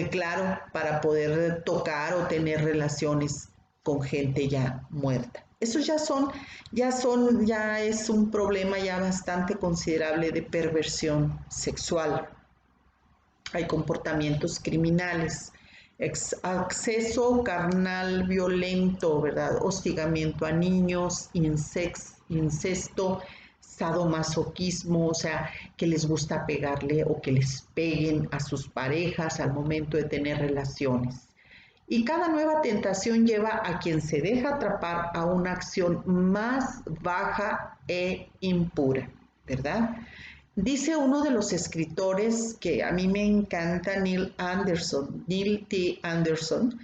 claro, para poder tocar o tener relaciones con gente ya muerta. Eso ya es un problema ya bastante considerable de perversión sexual. Hay comportamientos criminales, acceso carnal violento, ¿verdad? Hostigamiento a niños, incesto, sadomasoquismo, o sea, que les gusta pegarle o que les peguen a sus parejas al momento de tener relaciones. Y cada nueva tentación lleva a quien se deja atrapar a una acción más baja e impura, ¿verdad? Dice uno de los escritores que a mí me encanta, Neil T. Anderson,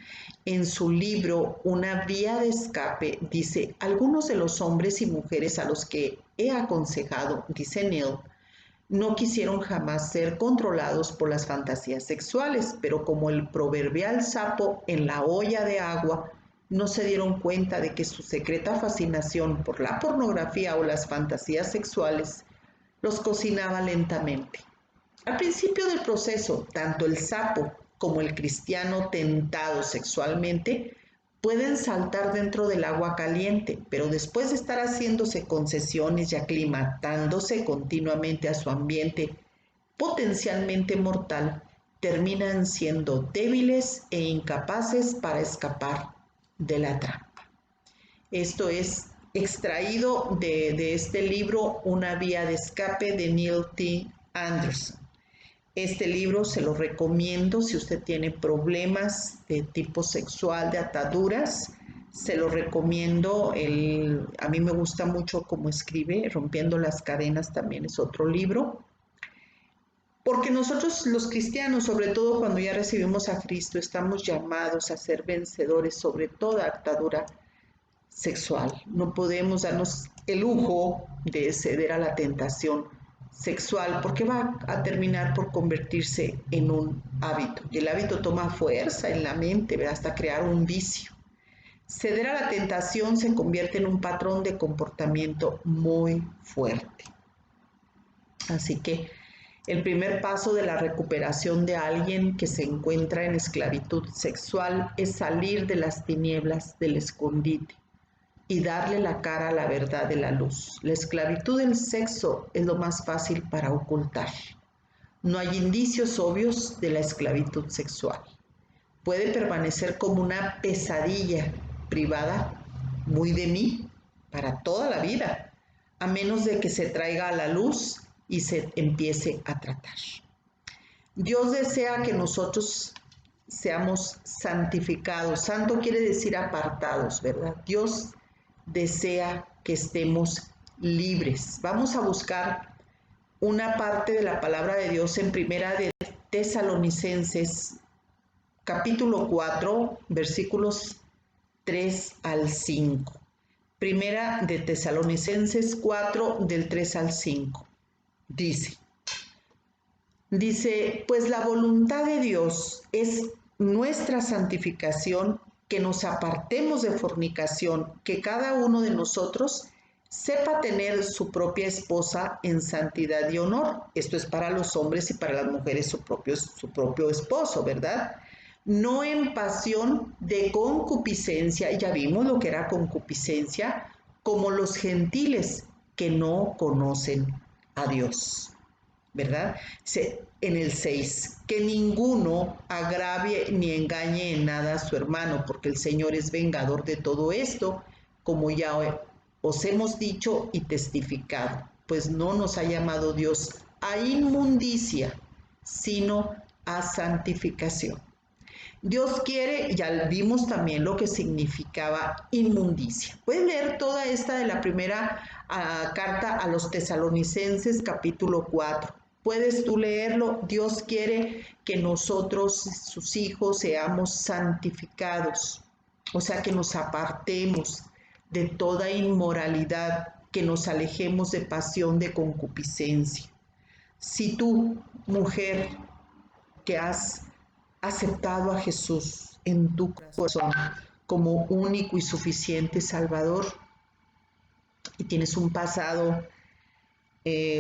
en su libro Una vía de escape, dice, algunos de los hombres y mujeres a los que he aconsejado, dice Neil, no quisieron jamás ser controlados por las fantasías sexuales, pero como el proverbial sapo en la olla de agua, no se dieron cuenta de que su secreta fascinación por la pornografía o las fantasías sexuales los cocinaba lentamente. Al principio del proceso, tanto el sapo como el cristiano tentado sexualmente pueden saltar dentro del agua caliente, pero después de estar haciéndose concesiones y aclimatándose continuamente a su ambiente potencialmente mortal, terminan siendo débiles e incapaces para escapar de la trampa. Esto es extraído de este libro Una vía de escape de Neil T. Anderson. Este libro se lo recomiendo si usted tiene problemas de tipo sexual, de ataduras. Se lo recomiendo. A mí me gusta mucho cómo escribe. Rompiendo las cadenas también es otro libro. Porque nosotros los cristianos, sobre todo cuando ya recibimos a Cristo, estamos llamados a ser vencedores sobre toda atadura sexual. No podemos darnos el lujo de ceder a la tentación sexual porque va a terminar por convertirse en un hábito. Y el hábito toma fuerza en la mente hasta crear un vicio. Ceder a la tentación se convierte en un patrón de comportamiento muy fuerte. Así que el primer paso de la recuperación de alguien que se encuentra en esclavitud sexual es salir de las tinieblas del escondite y darle la cara a la verdad de la luz. La esclavitud del sexo es lo más fácil para ocultar. No hay indicios obvios de la esclavitud sexual. Puede permanecer como una pesadilla privada, muy de mí, para toda la vida, a menos de que se traiga a la luz y se empiece a tratar. Dios desea que nosotros seamos santificados. Santo quiere decir apartados, ¿verdad? Dios desea que estemos libres. Vamos a buscar una parte de la palabra de Dios en Primera de Tesalonicenses, capítulo 4, versículos 3 al 5. Primera de Tesalonicenses 4, del 3 al 5. Dice, pues la voluntad de Dios es nuestra santificación, que nos apartemos de fornicación, que cada uno de nosotros sepa tener su propia esposa en santidad y honor. Esto es para los hombres y para las mujeres su propio esposo, ¿verdad? No en pasión de concupiscencia, ya vimos lo que era concupiscencia, como los gentiles que no conocen a Dios. ¿Verdad? En el 6, que ninguno agravie ni engañe en nada a su hermano, porque el Señor es vengador de todo esto, como ya os hemos dicho y testificado, pues no nos ha llamado Dios a inmundicia, sino a santificación. Dios quiere, ya vimos también lo que significaba inmundicia. Pueden leer toda esta de la primera carta a los tesalonicenses, capítulo 4. Puedes tú leerlo. Dios quiere que nosotros, sus hijos, seamos santificados. O sea, que nos apartemos de toda inmoralidad, que nos alejemos de pasión, de concupiscencia. Si tú, mujer, que has aceptado a Jesús en tu corazón como único y suficiente Salvador y tienes un pasado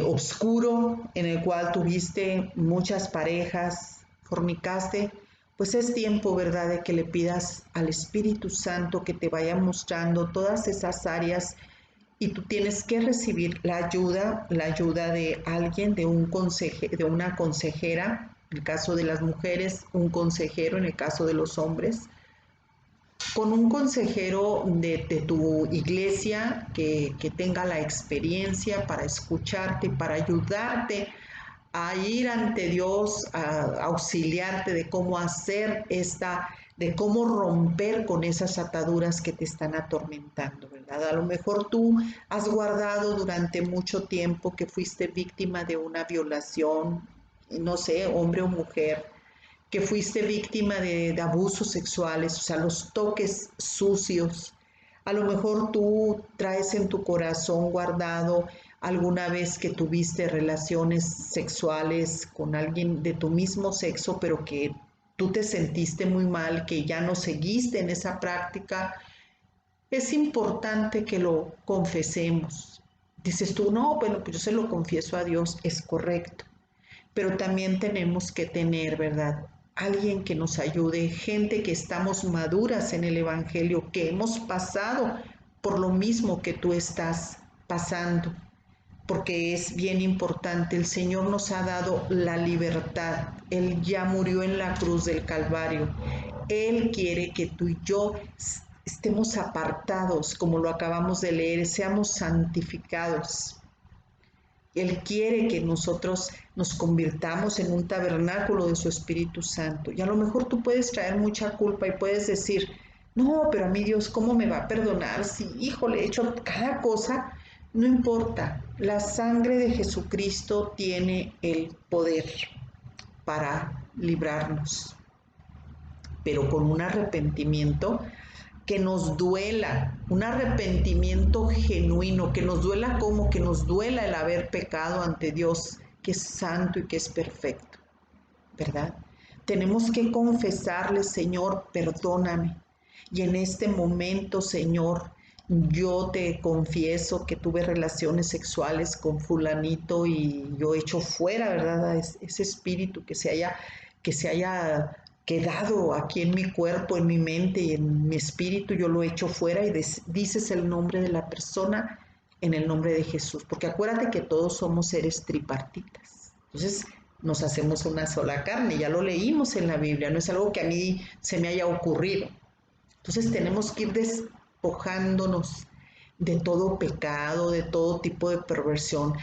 oscuro en el cual tuviste muchas parejas, fornicaste, pues es tiempo, ¿verdad?, de que le pidas al Espíritu Santo que te vaya mostrando todas esas áreas y tú tienes que recibir la ayuda de alguien, de una consejera, en el caso de las mujeres, un consejero en el caso de los hombres, con un consejero de tu iglesia que tenga la experiencia para escucharte, para ayudarte a ir ante Dios, a auxiliarte de cómo hacer de cómo romper con esas ataduras que te están atormentando, ¿verdad? A lo mejor tú has guardado durante mucho tiempo que fuiste víctima de una violación, no sé, hombre o mujer, que fuiste víctima de abusos sexuales, o sea, los toques sucios. A lo mejor tú traes en tu corazón guardado alguna vez que tuviste relaciones sexuales con alguien de tu mismo sexo, pero que tú te sentiste muy mal, que ya no seguiste en esa práctica. Es importante que lo confesemos. Dices tú, no, bueno, pues yo se lo confieso a Dios, es correcto. Pero también tenemos que tener, ¿verdad?, alguien que nos ayude, gente que estamos maduras en el Evangelio, que hemos pasado por lo mismo que tú estás pasando, porque es bien importante. El Señor nos ha dado la libertad. Él ya murió en la cruz del Calvario. Él quiere que tú y yo estemos apartados, como lo acabamos de leer, seamos santificados. Él quiere que nosotros nos convirtamos en un tabernáculo de su Espíritu Santo. Y a lo mejor tú puedes traer mucha culpa y puedes decir, no, pero a mí Dios, ¿cómo me va a perdonar? Si, híjole, he hecho cada cosa. No importa, la sangre de Jesucristo tiene el poder para librarnos, pero con un arrepentimiento que nos duela, un arrepentimiento genuino, que nos duela como que nos duela el haber pecado ante Dios, que es santo y que es perfecto, ¿verdad? Tenemos que confesarle, Señor, perdóname. Y en este momento, Señor, yo te confieso que tuve relaciones sexuales con fulanito y yo echo fuera, ¿verdad? A ese espíritu que se haya quedado aquí en mi cuerpo, en mi mente y en mi espíritu, yo lo echo fuera y dices el nombre de la persona en el nombre de Jesús, porque acuérdate que todos somos seres tripartitas. Entonces, nos hacemos una sola carne, ya lo leímos en la Biblia, no es algo que a mí se me haya ocurrido. Entonces tenemos que ir despojándonos de todo pecado, de todo tipo de perversión.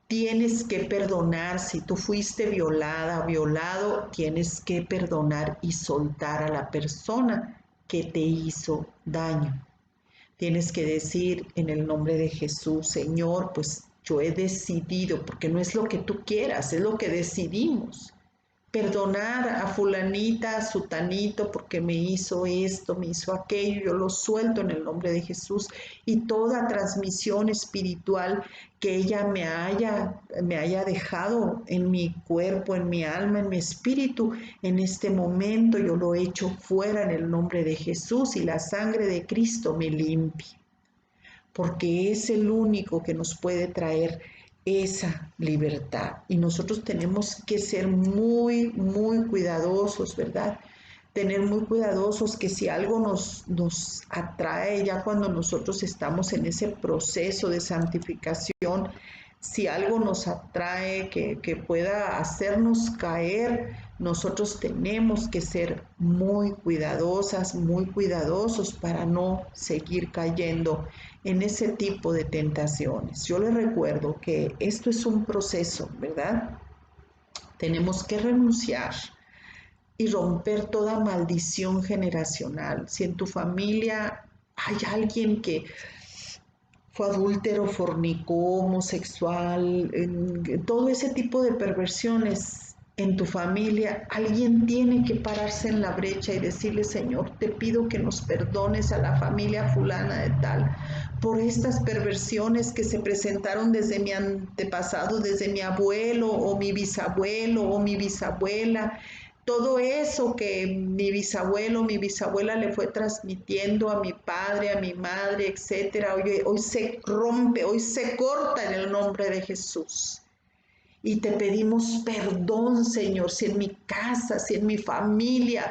Tienes que perdonar, si tú fuiste violada, violado, tienes que perdonar y soltar a la persona que te hizo daño. Tienes que decir en el nombre de Jesús, Señor, pues yo he decidido, porque no es lo que tú quieras, es lo que decidimos. Perdonar a fulanita, a sutanito, porque me hizo esto, me hizo aquello, yo lo suelto en el nombre de Jesús. Y toda transmisión espiritual que ella me haya dejado en mi cuerpo, en mi alma, en mi espíritu, en este momento yo lo echo fuera en el nombre de Jesús y la sangre de Cristo me limpie. Porque es el único que nos puede traer esa libertad. Y nosotros tenemos que ser muy, muy cuidadosos, ¿verdad? Tener muy cuidadosos que si algo nos atrae ya cuando nosotros estamos en ese proceso de santificación, si algo nos atrae que pueda hacernos caer, nosotros tenemos que ser muy cuidadosas, muy cuidadosos para no seguir cayendo en ese tipo de tentaciones. Yo les recuerdo que esto es un proceso, ¿verdad? Tenemos que renunciar y romper toda maldición generacional. Si en tu familia hay alguien que fue adúltero, fornicó, homosexual, todo ese tipo de perversiones en tu familia, alguien tiene que pararse en la brecha y decirle, Señor, te pido que nos perdones a la familia fulana de tal por estas perversiones que se presentaron desde mi antepasado, desde mi abuelo o mi bisabuelo o mi bisabuela. Todo eso que mi bisabuelo, mi bisabuela le fue transmitiendo a mi padre, a mi madre, etcétera, hoy se rompe, hoy se corta en el nombre de Jesús. Y te pedimos perdón, Señor, si en mi casa, si en mi familia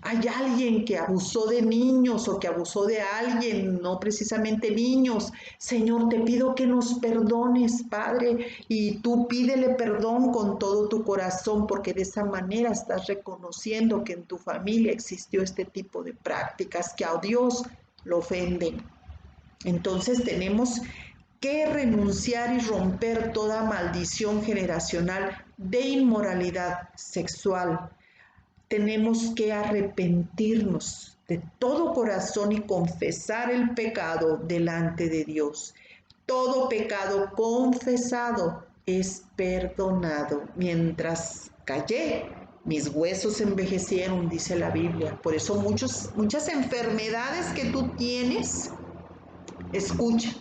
hay alguien que abusó de niños o que abusó de alguien, no precisamente niños. Señor, te pido que nos perdones, Padre, y tú pídele perdón con todo tu corazón, porque de esa manera estás reconociendo que en tu familia existió este tipo de prácticas que a Dios lo ofenden. Entonces tenemos que renunciar y romper toda maldición generacional de inmoralidad sexual. Tenemos que arrepentirnos de todo corazón y confesar el pecado delante de Dios. Todo pecado confesado es perdonado. Mientras callé, mis huesos envejecieron, dice la Biblia. Por eso muchas enfermedades que tú tienes, escucha,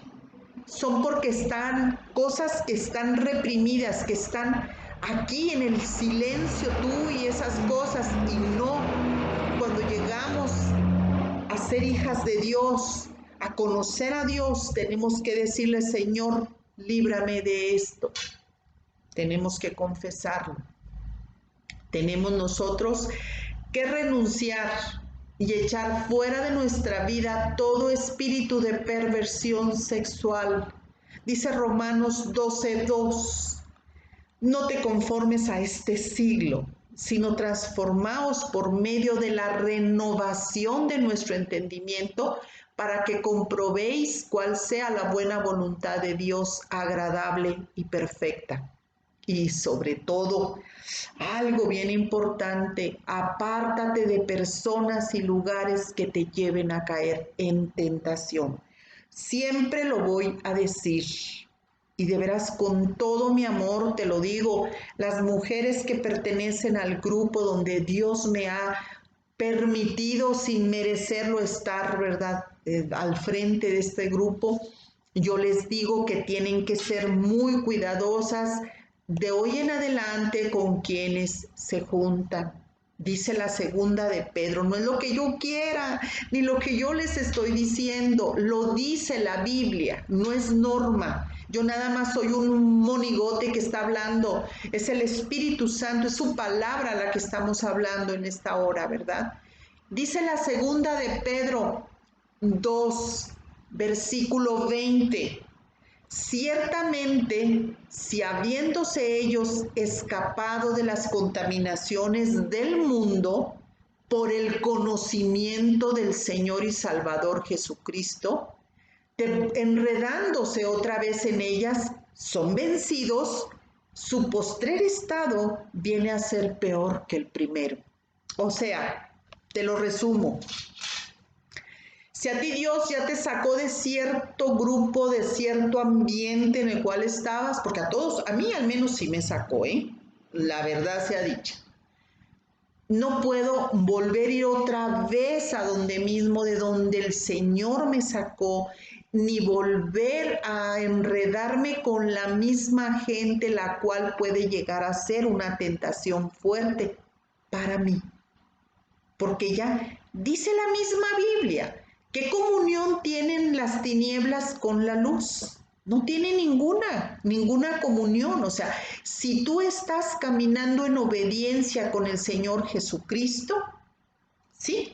son porque están cosas que están reprimidas, que están aquí en el silencio tú y esas cosas, y no cuando llegamos a ser hijas de Dios, a conocer a Dios, tenemos que decirle, Señor, líbrame de esto. Tenemos que confesarlo. Tenemos nosotros que renunciar y echar fuera de nuestra vida todo espíritu de perversión sexual. Dice Romanos 12:2, no te conformes a este siglo, sino transformaos por medio de la renovación de nuestro entendimiento para que comprobéis cuál sea la buena voluntad de Dios agradable y perfecta. Y sobre todo, algo bien importante, apártate de personas y lugares que te lleven a caer en tentación. Siempre lo voy a decir. Y de veras, con todo mi amor te lo digo, las mujeres que pertenecen al grupo donde Dios me ha permitido sin merecerlo estar, ¿verdad? Al frente de este grupo, yo les digo que tienen que ser muy cuidadosas de hoy en adelante con quienes se juntan. Dice la segunda de Pedro, no es lo que yo quiera, ni lo que yo les estoy diciendo, lo dice la Biblia, no es norma. Yo nada más soy un monigote que está hablando, es el Espíritu Santo, es su palabra la que estamos hablando en esta hora, ¿verdad? Dice la segunda de Pedro 2, versículo 20. Ciertamente, si habiéndose ellos escapado de las contaminaciones del mundo por el conocimiento del Señor y Salvador Jesucristo, enredándose otra vez en ellas, son vencidos, su postrer estado viene a ser peor que el primero. O sea, te lo resumo. Si a ti Dios ya te sacó de cierto grupo, de cierto ambiente en el cual estabas, porque a todos, a mí al menos sí me sacó, la verdad sea dicha. No puedo volver a ir otra vez a donde mismo, de donde el Señor me sacó, ni volver a enredarme con la misma gente, la cual puede llegar a ser una tentación fuerte para mí. Porque ya dice la misma Biblia, ¿qué comunión tienen las tinieblas con la luz? No tiene ninguna comunión. O sea, si tú estás caminando en obediencia con el Señor Jesucristo, ¿sí?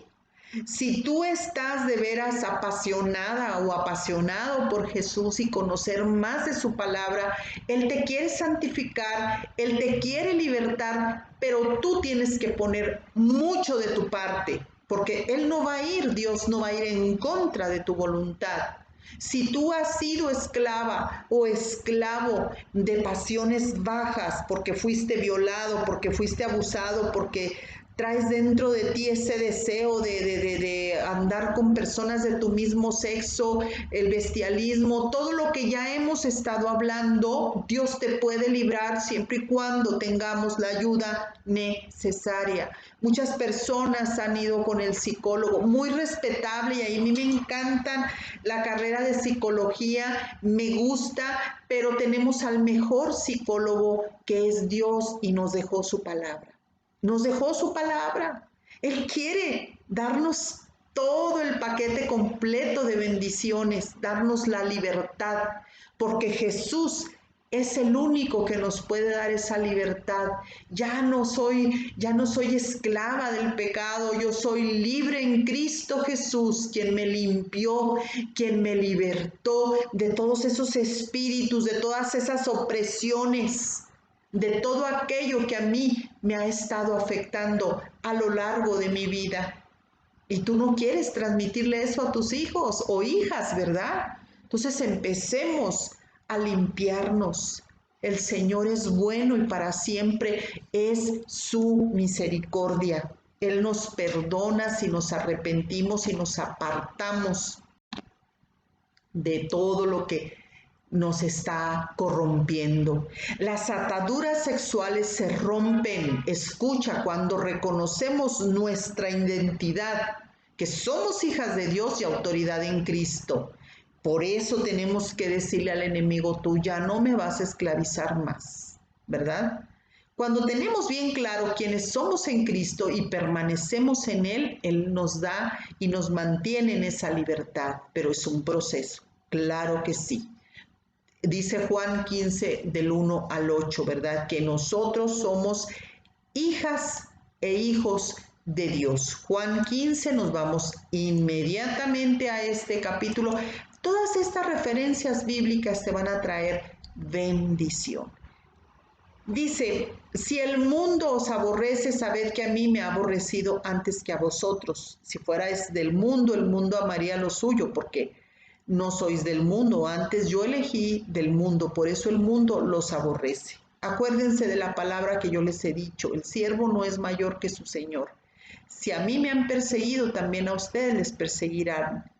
Si tú estás de veras apasionada o apasionado por Jesús y conocer más de su palabra, Él te quiere santificar, Él te quiere libertar, pero tú tienes que poner mucho de tu parte, porque Él no va a ir, Dios no va a ir en contra de tu voluntad. Si tú has sido esclava o esclavo de pasiones bajas, porque fuiste violado, porque fuiste abusado, porque traes dentro de ti ese deseo de andar con personas de tu mismo sexo, el bestialismo, todo lo que ya hemos estado hablando, Dios te puede librar siempre y cuando tengamos la ayuda necesaria. Muchas personas han ido con el psicólogo, muy respetable, y a mí me encantan la carrera de psicología, me gusta, pero tenemos al mejor psicólogo que es Dios y nos dejó su palabra. Nos dejó su palabra. Él quiere darnos todo el paquete completo de bendiciones, darnos la libertad, porque Jesús es el único que nos puede dar esa libertad. Ya no soy esclava del pecado, yo soy libre en Cristo Jesús, quien me limpió, quien me libertó de todos esos espíritus, de todas esas opresiones, de todo aquello que a mí me ha estado afectando a lo largo de mi vida. Y tú no quieres transmitirle eso a tus hijos o hijas, ¿verdad? Entonces empecemos a limpiarnos. El Señor es bueno y para siempre es su misericordia. Él nos perdona si nos arrepentimos y nos apartamos de todo lo que nos está corrompiendo. Las ataduras sexuales se rompen, escucha, cuando reconocemos nuestra identidad, que somos hijas de Dios y autoridad en Cristo. Por eso tenemos que decirle al enemigo, tú ya no me vas a esclavizar más, ¿verdad? Cuando tenemos bien claro quiénes somos en Cristo y permanecemos en Él, Él nos da y nos mantiene en esa libertad, pero es un proceso, claro que sí. Dice Juan 15 del 1 al 8, ¿verdad? Que nosotros somos hijas e hijos de Dios. Juan 15, nos vamos inmediatamente a este capítulo. Todas estas referencias bíblicas te van a traer bendición. Dice, si el mundo os aborrece, sabed que a mí me ha aborrecido antes que a vosotros. Si fuerais del mundo, el mundo amaría lo suyo, porque no sois del mundo, antes yo elegí del mundo, por eso el mundo los aborrece. Acuérdense de la palabra que yo les he dicho, el siervo no es mayor que su Señor. Si a mí me han perseguido, también a ustedes les perseguirán.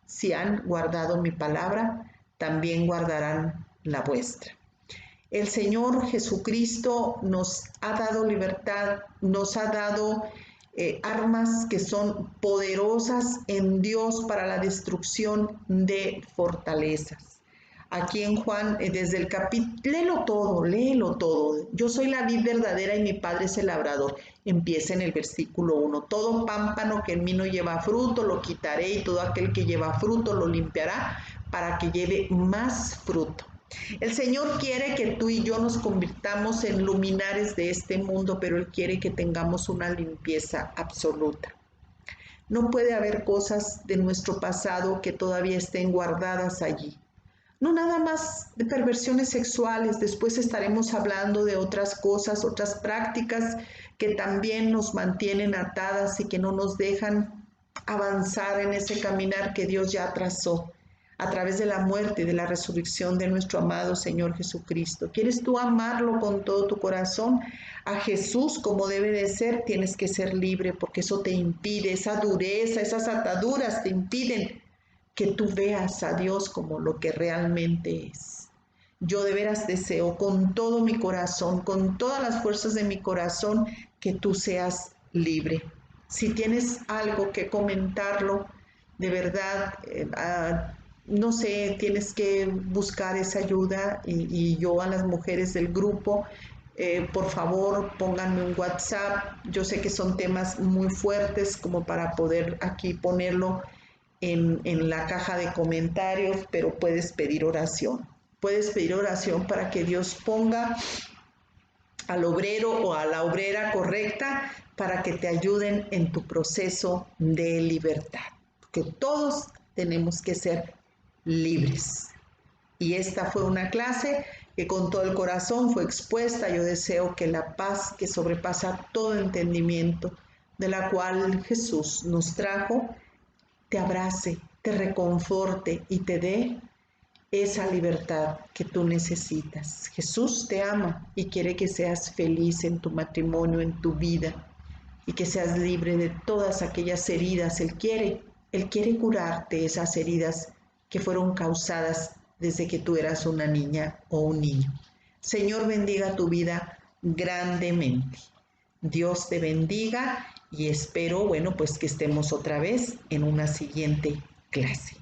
Si han guardado mi palabra, también guardarán la vuestra. El Señor Jesucristo nos ha dado libertad, nos ha dado armas que son poderosas en Dios para la destrucción de fortalezas. Aquí en Juan, desde el capítulo, léelo todo. Yo soy la vid verdadera y mi Padre es el labrador. Empieza en el versículo 1. Todo pámpano que en mí no lleva fruto lo quitaré y todo aquel que lleva fruto lo limpiará para que lleve más fruto. El Señor quiere que tú y yo nos convirtamos en luminares de este mundo, pero Él quiere que tengamos una limpieza absoluta. No puede haber cosas de nuestro pasado que todavía estén guardadas allí. No nada más de perversiones sexuales, después estaremos hablando de otras cosas, otras prácticas que también nos mantienen atadas y que no nos dejan avanzar en ese caminar que Dios ya trazó a través de la muerte y de la resurrección de nuestro amado Señor Jesucristo. ¿Quieres tú amarlo con todo tu corazón? A Jesús como debe de ser, tienes que ser libre porque eso te impide, esa dureza, esas ataduras te impiden que tú veas a Dios como lo que realmente es. Yo de veras deseo con todo mi corazón, con todas las fuerzas de mi corazón, que tú seas libre. Si tienes algo que comentarlo, de verdad, no sé, tienes que buscar esa ayuda y yo a las mujeres del grupo, por favor, pónganme un WhatsApp. Yo sé que son temas muy fuertes como para poder aquí ponerlo en la caja de comentarios, pero puedes pedir oración. Puedes pedir oración para que Dios ponga al obrero o a la obrera correcta para que te ayuden en tu proceso de libertad. Que todos tenemos que ser libres. Y esta fue una clase que con todo el corazón fue expuesta. Yo deseo que la paz que sobrepasa todo entendimiento, de la cual Jesús nos trajo, te abrace, te reconforte y te dé esa libertad que tú necesitas. Jesús te ama y quiere que seas feliz en tu matrimonio, en tu vida, y que seas libre de todas aquellas heridas. Él quiere curarte esas heridas que fueron causadas desde que tú eras una niña o un niño. Señor, bendiga tu vida grandemente. Dios te bendiga y espero, bueno, pues que estemos otra vez en una siguiente clase.